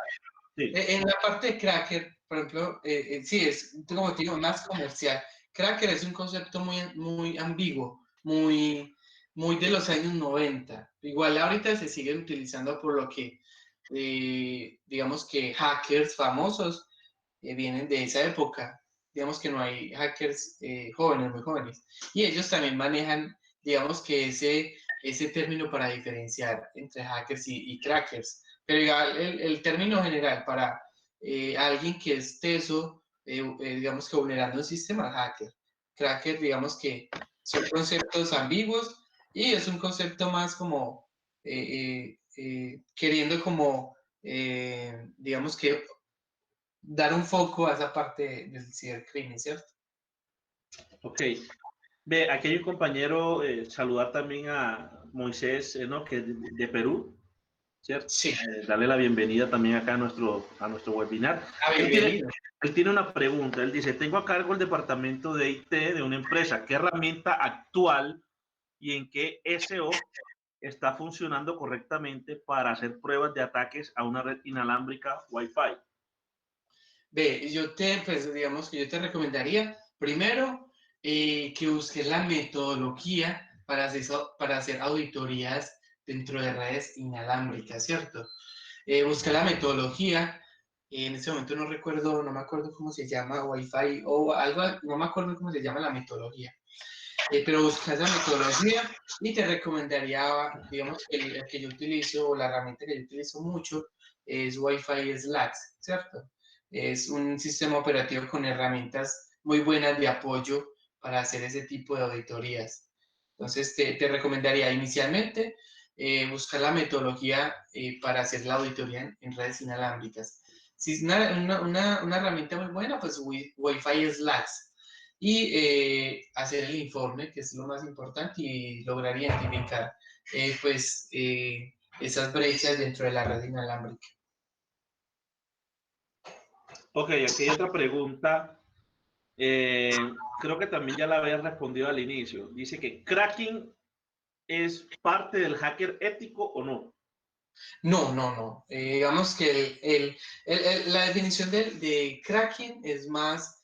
sí, en la parte de Cracker, por ejemplo, sí, es como te digo, más comercial. Cracker es un concepto muy ambiguo, muy de los años 90. Igual ahorita se sigue utilizando por lo que, digamos que hackers famosos vienen de esa época. Digamos que no hay hackers jóvenes, muy jóvenes. Y ellos también manejan, digamos que ese término para diferenciar entre hackers y crackers. Pero igual el término general para alguien que es teso, digamos que vulnerando un sistema, hacker. Cracker, digamos que son conceptos ambiguos y es un concepto más como queriendo como, digamos que dar un foco a esa parte del cibercrimen, ¿cierto? ok. Ve, aquí hay un compañero, saludar también a Moisés, ¿no? Que es de Perú, ¿cierto? Sí, Darle la bienvenida también acá a nuestro webinar. Él tiene, bienvenido. él tiene una pregunta, él dice, tengo a cargo el departamento de IT de una empresa, ¿qué herramienta actual y en qué SO está funcionando correctamente para hacer pruebas de ataques a una red inalámbrica Wi-Fi? Ve, pues digamos que yo te recomendaría, primero, que busques la metodología para hacer auditorías dentro de redes inalámbricas, ¿cierto? Busca la metodología, en este momento no me acuerdo cómo se llama, Wi-Fi o algo, no me acuerdo cómo se llama la metodología, pero busca esa metodología y te recomendaría, digamos, el que yo utilizo, o la herramienta que yo utilizo mucho, es Wi-Fi Slacks, ¿cierto? Es un sistema operativo con herramientas muy buenas de apoyo para hacer ese tipo de auditorías. Entonces, te recomendaría inicialmente buscar la metodología para hacer la auditoría en redes inalámbricas. Si es una herramienta muy buena, pues Wi-Fi Slacks y hacer el informe, que es lo más importante, y lograr identificar esas brechas dentro de la red inalámbrica. Ok, aquí hay otra pregunta. Creo que también ya la había respondido al inicio. Dice que cracking es parte del hacker ético o no. No, no, no. Digamos que la definición de cracking es más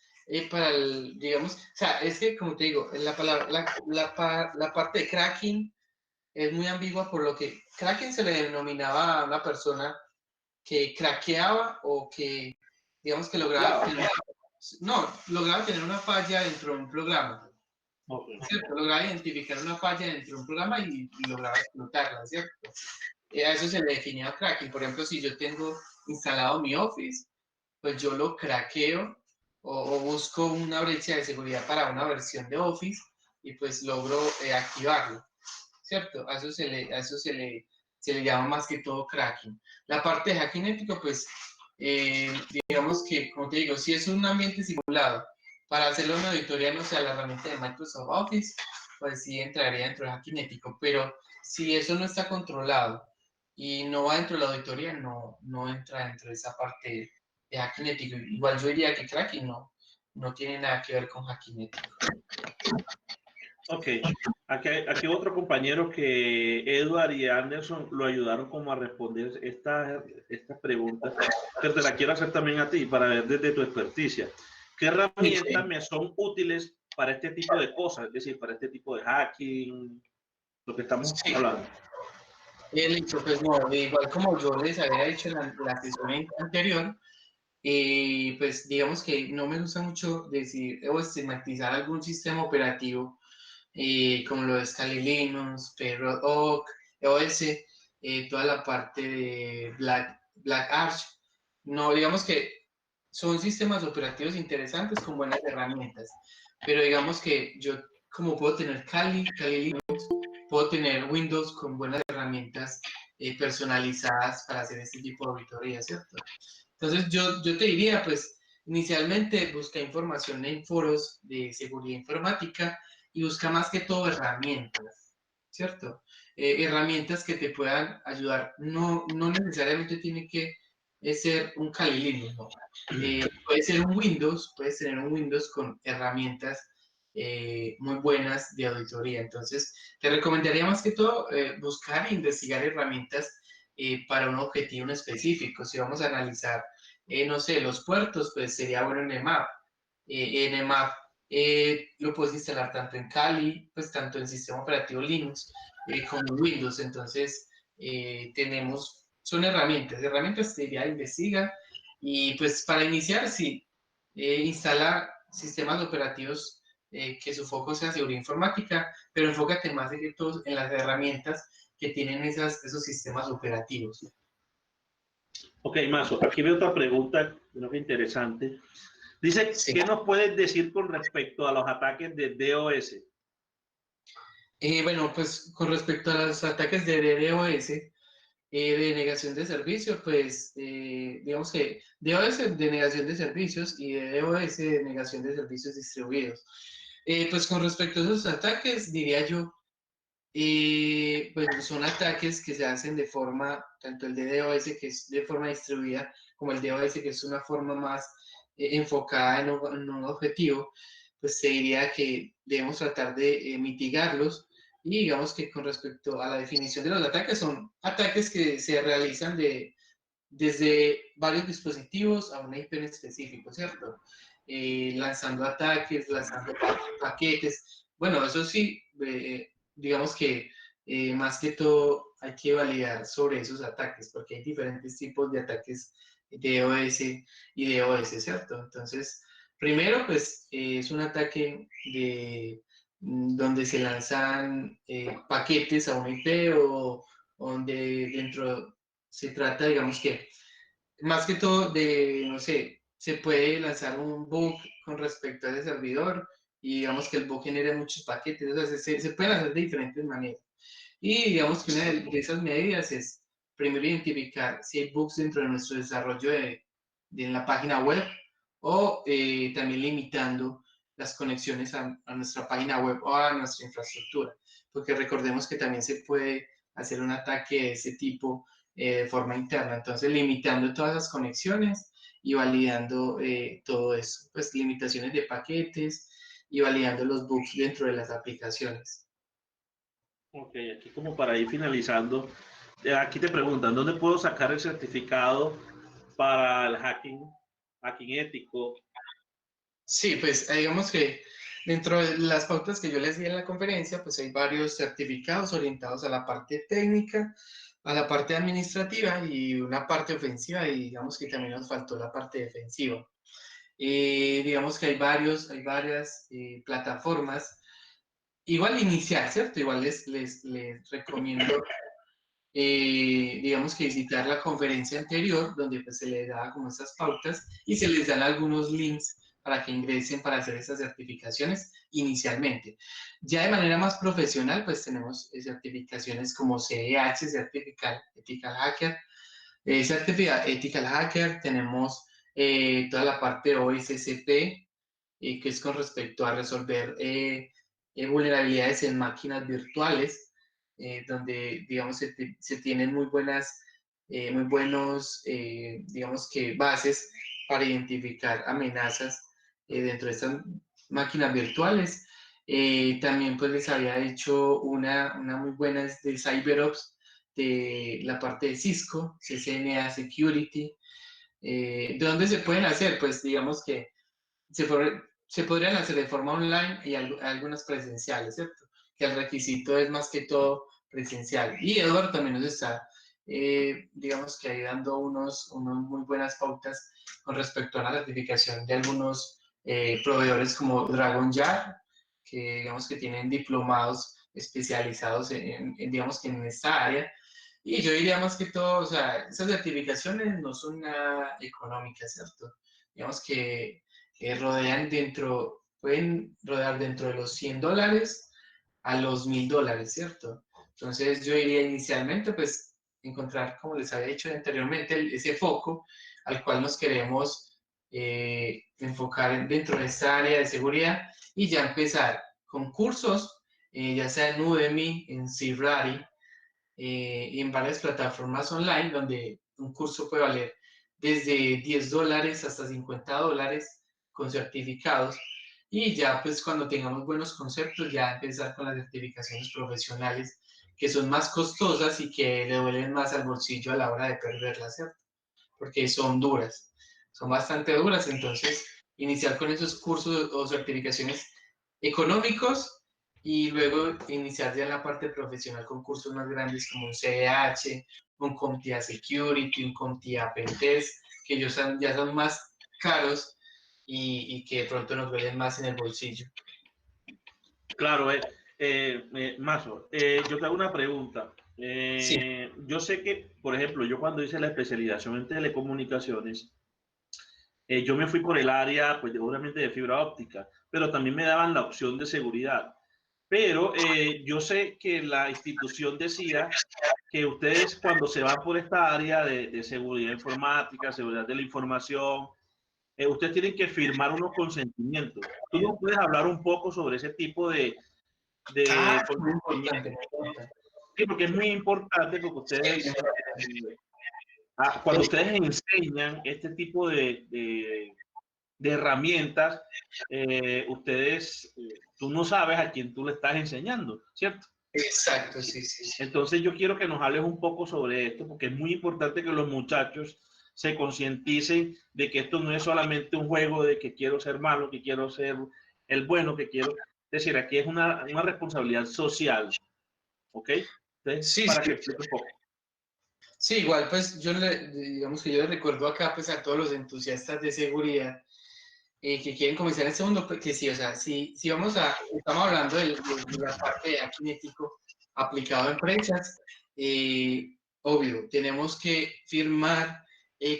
para el, digamos, o sea, es que como te digo, la palabra, la parte de cracking es muy ambigua por lo que cracking se le denominaba a una persona que craqueaba o que, digamos que lograba tener una falla dentro de un programa, Okay. ¿cierto? Lograba identificar una falla dentro de un programa y lograba explotarla, ¿cierto? A eso se le definía cracking. Por ejemplo, si yo tengo instalado mi Office, pues yo lo craqueo o busco una brecha de seguridad para una versión de Office y pues logro activarlo, ¿cierto? A eso se le llama más que todo cracking. La parte de hacking ético, pues digamos que, como te digo, si es un ambiente simulado, para hacerlo una auditoría, no sé, a la herramienta de Microsoft Office, pues sí entraría dentro de hacking ético, pero si eso no está controlado y no va dentro de la auditoría, no entra dentro de esa parte de hacking ético. Igual yo diría que cracking no tiene nada que ver con hacking ético. Ok, aquí otro compañero que Edward y Anderson lo ayudaron como a responder estas preguntas, pero te la quiero hacer también a ti para ver desde tu experticia. ¿Qué herramientas me son útiles para este tipo de cosas? Es decir, para este tipo de hacking, lo que estamos Sí, hablando. listo, pues no, igual como yo les había dicho en la sesión anterior, pues digamos que no me gusta mucho decir o estigmatizar algún sistema operativo como lo es Kali Linux, Payroll Oak, OS, toda la parte de Black Arch. No, digamos que son sistemas operativos interesantes con buenas herramientas, pero digamos que yo, como puedo tener Kali Linux, puedo tener Windows con buenas herramientas personalizadas para hacer este tipo de auditoría, ¿cierto? Entonces yo te diría, pues, inicialmente busca información en foros de seguridad informática y busca más que todo herramientas, ¿cierto? Herramientas que te puedan ayudar. No necesariamente tiene que ser un Kali Linux, ¿no? Puede ser un Windows, puedes tener un Windows con herramientas muy buenas de auditoría. Entonces, te recomendaría más que todo buscar e investigar herramientas para un objetivo en específico. Si vamos a analizar, no sé, los puertos, pues sería bueno Nmap. Nmap lo puedes instalar tanto en Kali, pues tanto en sistema operativo Linux como en Windows. Entonces, son herramientas, te diría, investiga. Y pues para iniciar, sí, instala sistemas operativos que su foco sea seguridad informática, pero enfócate más de que todo en las herramientas que tienen esos sistemas operativos. Ok, Mazo, aquí veo otra pregunta, creo que interesante. Dice, Sí. ¿qué nos puedes decir con respecto a los ataques de DOS? Bueno, pues con respecto a los ataques de DDoS, de negación de servicios, pues digamos que DOS de negación de servicios y DDoS de negación de servicios distribuidos. Pues con respecto a esos ataques, diría yo, pues son ataques que se hacen de forma, tanto el de DDoS que es de forma distribuida, como el DOS que es una forma más enfocada en un objetivo, pues se diría que debemos tratar de mitigarlos. Y digamos que con respecto a la definición de los ataques, son ataques que se realizan desde varios dispositivos a una IP en específico, ¿cierto? Lanzando ataques, lanzando paquetes. Bueno, eso sí, digamos que más que todo hay que validar sobre esos ataques, porque hay diferentes tipos de ataques de DOS y DOS, ¿cierto? Entonces, primero, pues es un ataque donde se lanzan paquetes a una IP o donde dentro se trata, digamos que, más que todo de, no sé, se puede lanzar un bug con respecto a ese servidor y digamos que el bug genera muchos paquetes, o sea, se pueden hacer de diferentes maneras. Y digamos que una de esas medidas es primero identificar si hay bugs dentro de nuestro desarrollo de la página web o también limitando las conexiones a nuestra página web o a nuestra infraestructura, porque recordemos que también se puede hacer un ataque de ese tipo de forma interna, entonces limitando todas las conexiones y validando todo eso, pues limitaciones de paquetes y validando los bugs dentro de las aplicaciones. Ok, aquí como para ir finalizando, aquí te preguntan, ¿dónde puedo sacar el certificado para el hacking ético? Sí, pues digamos que dentro de las pautas que yo les di en la conferencia, pues hay varios certificados orientados a la parte técnica, a la parte administrativa y una parte ofensiva, y digamos que también nos faltó la parte defensiva. Digamos que hay varias plataformas. Igual iniciar, ¿cierto? Igual les recomiendo, digamos que visitar la conferencia anterior, donde pues se les da como estas pautas y se les dan algunos links para que ingresen para hacer estas certificaciones inicialmente. Ya de manera más profesional, pues tenemos certificaciones como CEH, Certifical Ethical Hacker, Ethical Hacker, tenemos toda la parte OSCP, que es con respecto a resolver vulnerabilidades en máquinas virtuales, donde, digamos, se tienen muy buenos, digamos que bases para identificar amenazas dentro de estas máquinas virtuales. También pues les había dicho una muy buena es de CyberOps, de la parte de Cisco, CCNA Security. ¿De dónde se pueden hacer? Pues digamos que se podrían hacer de forma online y algunas presenciales, ¿cierto? Que el requisito es más que todo presencial. Y Eduardo también nos está, digamos que ahí dando unos muy buenas pautas con respecto a la certificación de algunos proveedores como Dragon Jar, que digamos que tienen diplomados especializados digamos que en esta área. Y yo diría más que todo, o sea, esas certificaciones no son nada económicas, ¿cierto? digamos que pueden rodear dentro de los $100 a los $1000, ¿cierto? Entonces yo diría inicialmente, pues, encontrar, como les había dicho anteriormente, ese foco al cual nos queremos enfocar dentro de esta área de seguridad y ya empezar con cursos, ya sea en Udemy, en Cifrari, y en varias plataformas online donde un curso puede valer desde $10 hasta $50 con certificados y ya pues cuando tengamos buenos conceptos ya empezar con las certificaciones profesionales que son más costosas y que le duelen más al bolsillo a la hora de perderlas, ¿cierto? Porque son duras, son bastante duras, entonces iniciar con esos cursos o certificaciones económicos y luego iniciar ya en la parte profesional con cursos más grandes como un CDH, un CompTIA Security, un CompTIA Pentest, que ellos ya son más caros y que de pronto nos duelen más en el bolsillo. Claro, Mazo, yo te hago una pregunta. Sí. Yo sé que, por ejemplo, yo cuando hice la especialización en telecomunicaciones, yo me fui por el área, pues obviamente de fibra óptica, pero también me daban la opción de seguridad. Pero yo sé que la institución decía que ustedes cuando se van por esta área de seguridad informática, seguridad de la información, ustedes tienen que firmar unos consentimientos. ¿Tú nos puedes hablar un poco sobre ese tipo de Muy importante, consentimientos? muy importante. Sí, porque es muy importante porque Sí, ustedes, cuando ustedes enseñan este tipo de herramientas, tú no sabes a quién tú le estás enseñando, ¿cierto? exacto, sí, sí, sí. Entonces yo quiero que nos hables un poco sobre esto, porque es muy importante que los muchachos se concienticen de que esto no es solamente un juego de que quiero ser malo, que quiero ser el bueno, que quiero... Es decir, aquí es una responsabilidad social, ¿ok? Entonces, Sí, para sí. que explique un poco. Sí, igual pues digamos que yo le recuerdo acá pues a todos los entusiastas de seguridad que quieren comenzar en este mundo, pues, que sí, o sea, si estamos hablando de la parte de Akinético aplicado a empresas, obvio, tenemos que firmar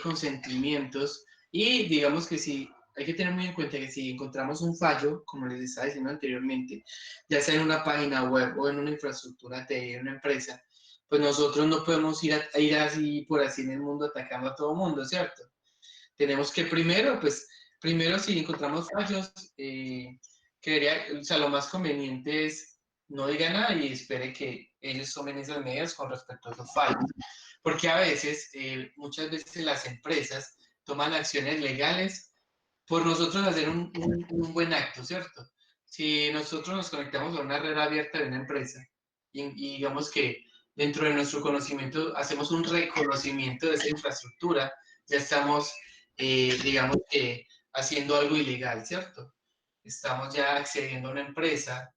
consentimientos y digamos que sí, hay que tener muy en cuenta que si encontramos un fallo, como les estaba diciendo anteriormente, ya sea en una página web o en una infraestructura de una empresa, pues nosotros no podemos ir así por así en el mundo atacando a todo el mundo, ¿cierto? Tenemos que primero si encontramos fallos, o sea, lo más conveniente es no diga nada y espere que ellos tomen esas medidas con respecto a esos fallos. Porque a veces, muchas veces las empresas toman acciones legales por nosotros hacer un buen acto, ¿cierto? Si nosotros nos conectamos a una red abierta de una empresa y digamos que dentro de nuestro conocimiento hacemos un reconocimiento de esa infraestructura, ya estamos, digamos que, haciendo algo ilegal, ¿cierto? Estamos ya accediendo a una empresa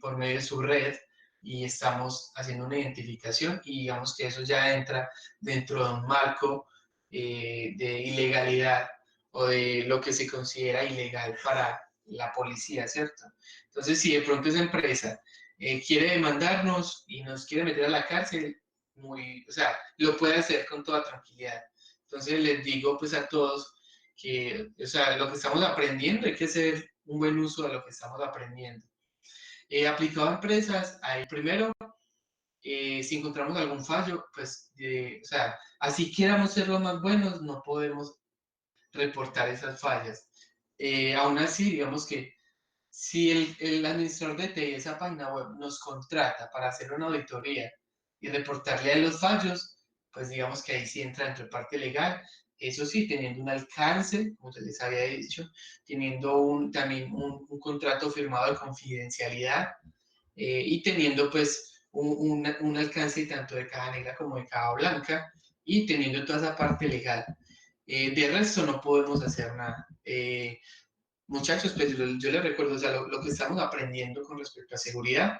por medio de su red y estamos haciendo una identificación y digamos que eso ya entra dentro de un marco de ilegalidad o de lo que se considera ilegal para la policía, ¿cierto? Entonces, si de pronto esa empresa quiere demandarnos y nos quiere meter a la cárcel, o sea, lo puede hacer con toda tranquilidad. Entonces, les digo pues a todos que, o sea, lo que estamos aprendiendo, hay que hacer un buen uso de lo que estamos aprendiendo. Aplicado a empresas, ahí primero, si encontramos algún fallo, pues, o sea, así queramos ser los más buenos, no podemos reportar esas fallas. Aún así, digamos que si el administrador de TI, esa página web, nos contrata para hacer una auditoría y reportarle a los fallos, pues digamos que ahí sí entra entre parte legal. Eso sí, teniendo un alcance, como se les había dicho, teniendo también un contrato firmado de confidencialidad y teniendo pues un alcance tanto de caja negra como de caja blanca y teniendo toda esa parte legal. De resto no podemos hacer nada. Muchachos, pues yo les recuerdo, o sea, lo que estamos aprendiendo con respecto a seguridad,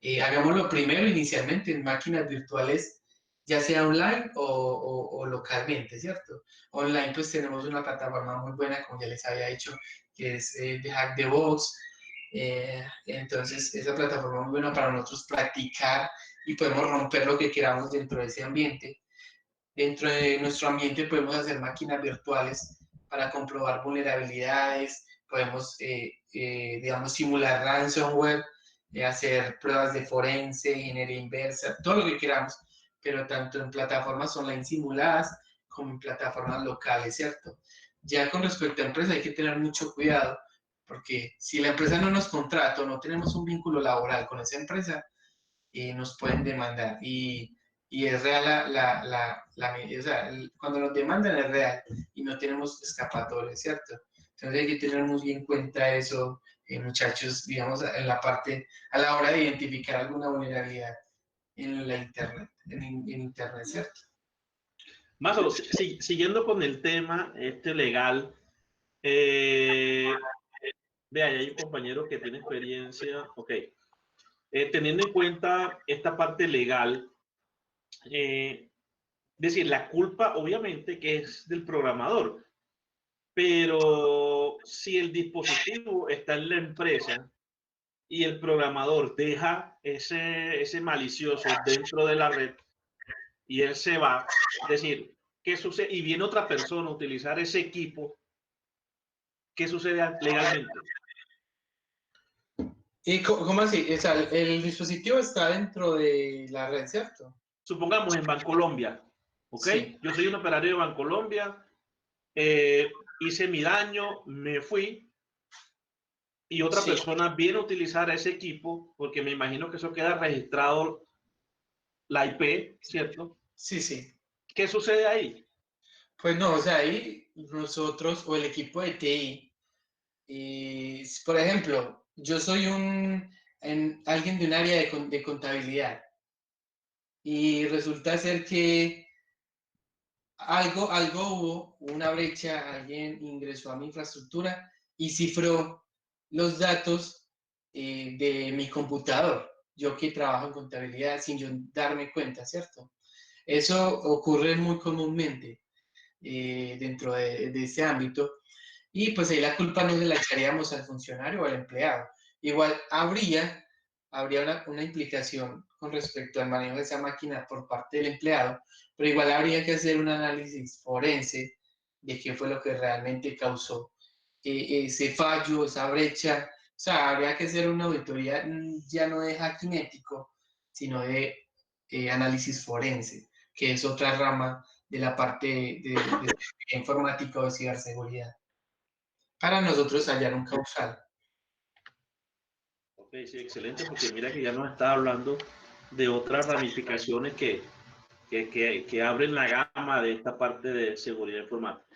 hagámoslo primero inicialmente en máquinas virtuales, ya sea online o localmente, ¿cierto? Online pues tenemos una plataforma muy buena, como ya les había dicho, que es de Hack the Box. Entonces, esa plataforma es muy buena para nosotros practicar y podemos romper lo que queramos dentro de ese ambiente. Dentro de nuestro ambiente podemos hacer máquinas virtuales para comprobar vulnerabilidades, podemos, digamos, simular ransomware, hacer pruebas de forense, ingeniería inversa, todo lo que queramos, pero tanto en plataformas online simuladas como en plataformas locales, ¿cierto? Ya con respecto a empresas hay que tener mucho cuidado, porque si la empresa no nos contrata o no tenemos un vínculo laboral con esa empresa, nos pueden demandar. Y es real o sea, cuando nos demandan es real y no tenemos escapatoria, ¿cierto? Entonces hay que tener muy bien en cuenta eso, muchachos, digamos, en la parte, a la hora de identificar alguna vulnerabilidad en la Internet, en Internet, ¿cierto? Más o siguiendo con el tema legal, vea, hay un compañero que tiene experiencia, ok. Teniendo en cuenta esta parte legal, es decir, la culpa obviamente que es del programador, pero si el dispositivo está en la empresa y el programador deja ese malicioso dentro de la red y él se va, es decir, ¿qué sucede? Y viene otra persona a utilizar ese equipo, ¿qué sucede legalmente? ¿Y cómo así? O sea, el dispositivo está dentro de la red, ¿cierto? Supongamos en Bancolombia, ¿ok? Sí. Yo soy un operario de Bancolombia, hice mi daño, me fui y otra Sí, persona viene a utilizar ese equipo, porque me imagino que eso queda registrado la IP, ¿cierto? sí, sí. ¿Qué sucede ahí? Pues no, o sea, ahí nosotros o el equipo de TI, por ejemplo, yo soy alguien de un área de contabilidad y resulta ser que algo hubo, una brecha, alguien ingresó a mi infraestructura y cifró los datos de mi computador, yo que trabajo en contabilidad sin yo darme cuenta, ¿cierto? Eso ocurre muy comúnmente dentro de ese ámbito y pues ahí la culpa no se la echaríamos al funcionario o al empleado. Igual habría una implicación con respecto al manejo de esa máquina por parte del empleado, pero igual habría que hacer un análisis forense de qué fue lo que realmente causó ese fallo, esa brecha. O sea, habría que hacer una auditoría ya no de hacking ético, sino de análisis forense, que es otra rama de la parte de informática o de ciberseguridad, para nosotros hallar un causal. Ok, sí, excelente, porque mira que ya nos está hablando de otras ramificaciones que abren la gama de esta parte de seguridad informática.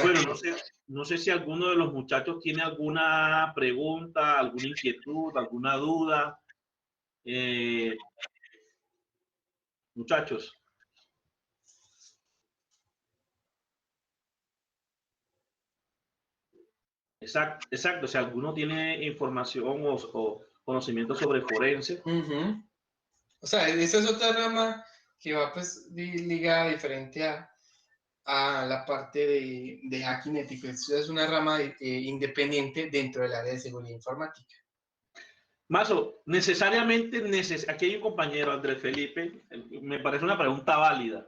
Bueno, Exacto. no sé si alguno de los muchachos tiene alguna pregunta, alguna inquietud, alguna duda. Muchachos. Exacto, exacto. Si alguno tiene información o conocimiento sobre forense. O sea, esa es otra rama que va pues ligada diferente a la parte de hacking ético. Eso es una rama independiente dentro del área de seguridad informática. Mazo, necesariamente, aquí hay un compañero, Andrés Felipe, me parece una pregunta válida.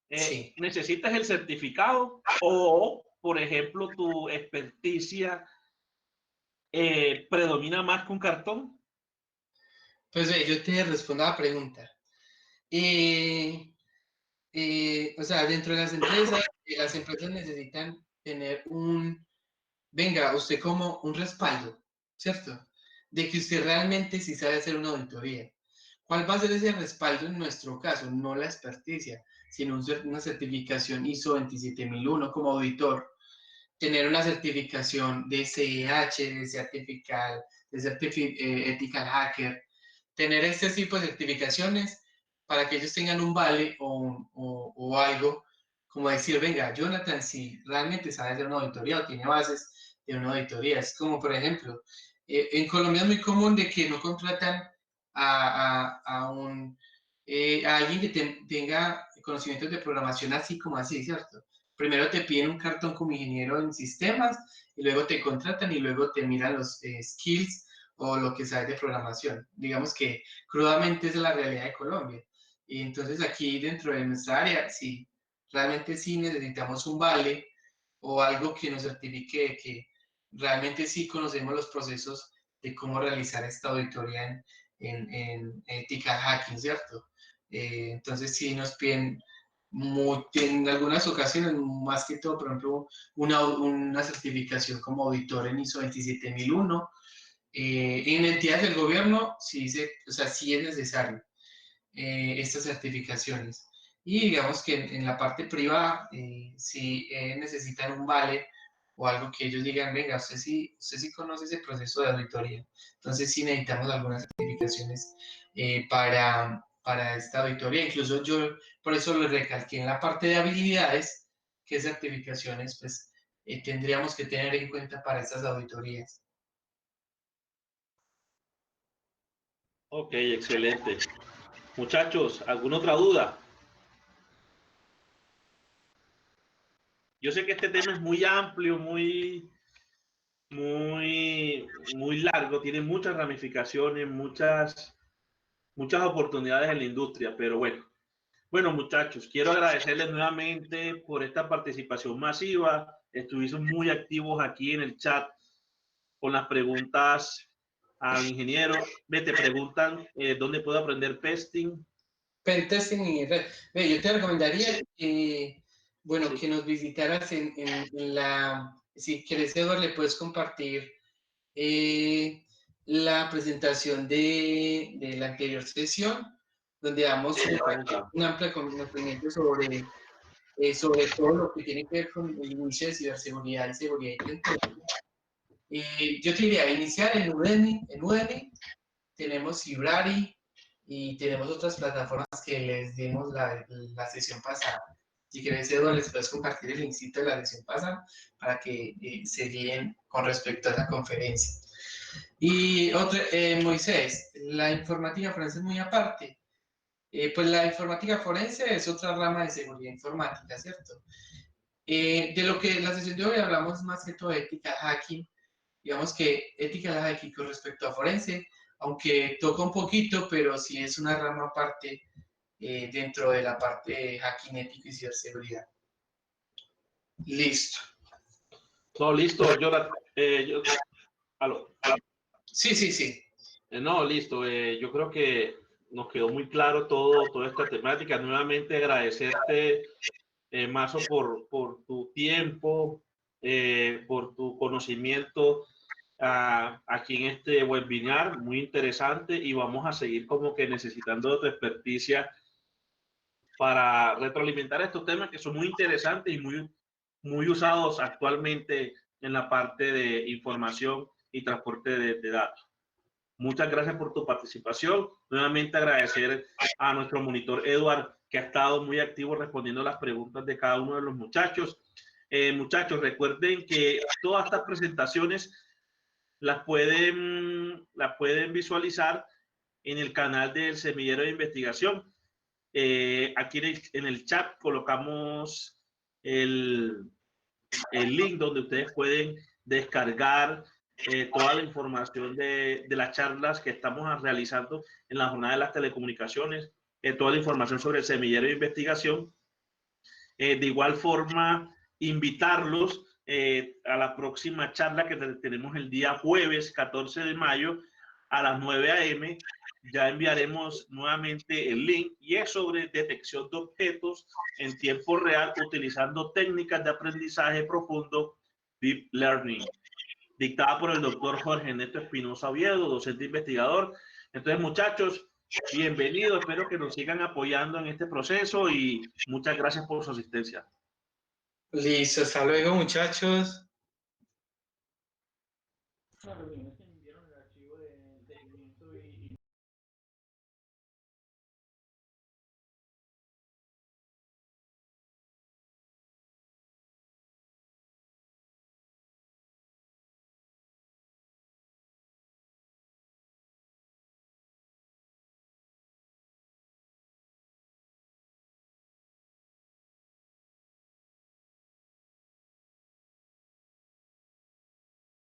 Sí. ¿Necesitas el certificado o, por ejemplo, tu experticia predomina más que un cartón? Pues yo te respondo a la pregunta. O sea, dentro de las empresas necesitan tener venga, usted como un respaldo, ¿cierto? De que usted realmente sí sabe hacer una auditoría. ¿Cuál va a ser ese respaldo en nuestro caso? No la experticia, sino una certificación ISO 27001 como auditor, tener una certificación de CEH, de Ethical Hacker, tener este tipo de certificaciones para que ellos tengan un vale o algo, como decir, venga, Jonathan, si realmente sabe hacer una auditoría o tiene bases de una auditoría. Es como, por ejemplo, en Colombia es muy común de que no contratan a alguien que tenga conocimientos de programación así como así, ¿cierto? Primero te piden un cartón como ingeniero en sistemas y luego te contratan y luego te miran los skills o lo que sabes de programación. Digamos que crudamente es la realidad de Colombia. Y entonces aquí dentro de nuestra área, sí, realmente sí necesitamos un vale o algo que nos certifique de que realmente sí conocemos los procesos de cómo realizar esta auditoría en ética hacking, ¿cierto? Entonces sí nos piden en algunas ocasiones, más que todo, por ejemplo, una certificación como auditor en ISO 27001. En entidades del gobierno sí, o sea, sí es necesario estas certificaciones. Y digamos que en la parte privada, si necesitan un vale o algo que ellos digan, venga, usted sí conoce ese proceso de auditoría. Entonces sí necesitamos algunas certificaciones para esta auditoría. Incluso yo por eso lo recalqué en la parte de habilidades, qué certificaciones pues tendríamos que tener en cuenta para estas auditorías. Ok, excelente. Muchachos, ¿alguna otra duda? Yo sé que este tema es muy amplio, muy largo, tiene muchas ramificaciones, muchas oportunidades en la industria, pero bueno, muchachos, quiero agradecerles nuevamente por esta participación masiva. Estuvieron muy activos aquí en el chat con las preguntas al ingeniero. Te preguntan dónde puedo aprender pesting. Pentesting y red. Ve, yo te recomendaría bueno, que nos visitaras en la, si quieres, Eduardo, le puedes compartir la presentación de la anterior sesión, donde damos un amplio conocimiento sobre todo lo que tiene que ver con el inicio de ciberseguridad y seguridad informática. Yo te diría, iniciar en Udemy tenemos Library y tenemos otras plataformas que les dimos la sesión pasada. Si quieres, Eduardo, les puedes compartir el linkcito de la sesión pasada para que se guíen con respecto a la conferencia. Y otro, Moisés, la informática forense es muy aparte. Pues la informática forense es otra rama de seguridad informática, ¿cierto? De lo que la sesión de hoy hablamos más que todo de ética hacking. Digamos que ética de hacking con respecto a forense, aunque toca un poquito, pero sí es una rama aparte dentro de la parte de hacking ético y ciberseguridad. Listo. No, listo, aló. Sí, sí, sí. No, listo. Yo creo que nos quedó muy claro toda esta temática. Nuevamente agradecerte, Mazo, por tu tiempo, por tu conocimiento aquí en este webinar, muy interesante, y vamos a seguir como que necesitando de tu experticia para retroalimentar estos temas que son muy interesantes y muy usados actualmente en la parte de información y transporte de datos. Muchas gracias por tu participación. Nuevamente agradecer a nuestro monitor Edward, que ha estado muy activo respondiendo las preguntas de cada uno de los muchachos. Muchachos, recuerden que todas estas presentaciones las pueden visualizar en el canal del Semillero de Investigación. Aquí en el chat colocamos el link donde ustedes pueden descargar toda la información de las charlas que estamos realizando en la jornada de las telecomunicaciones, toda la información sobre el Semillero de Investigación. De igual forma, invitarlos a la próxima charla que tenemos el día jueves 14 de mayo a las 9 a.m. Ya enviaremos nuevamente el link y es sobre detección de objetos en tiempo real utilizando técnicas de aprendizaje profundo, Deep Learning, dictada por el doctor Jorge Neto Espinosa Oviedo, docente investigador. Entonces, muchachos, bienvenidos, espero que nos sigan apoyando en este proceso y muchas gracias por su asistencia. Listo, hasta luego, muchachos.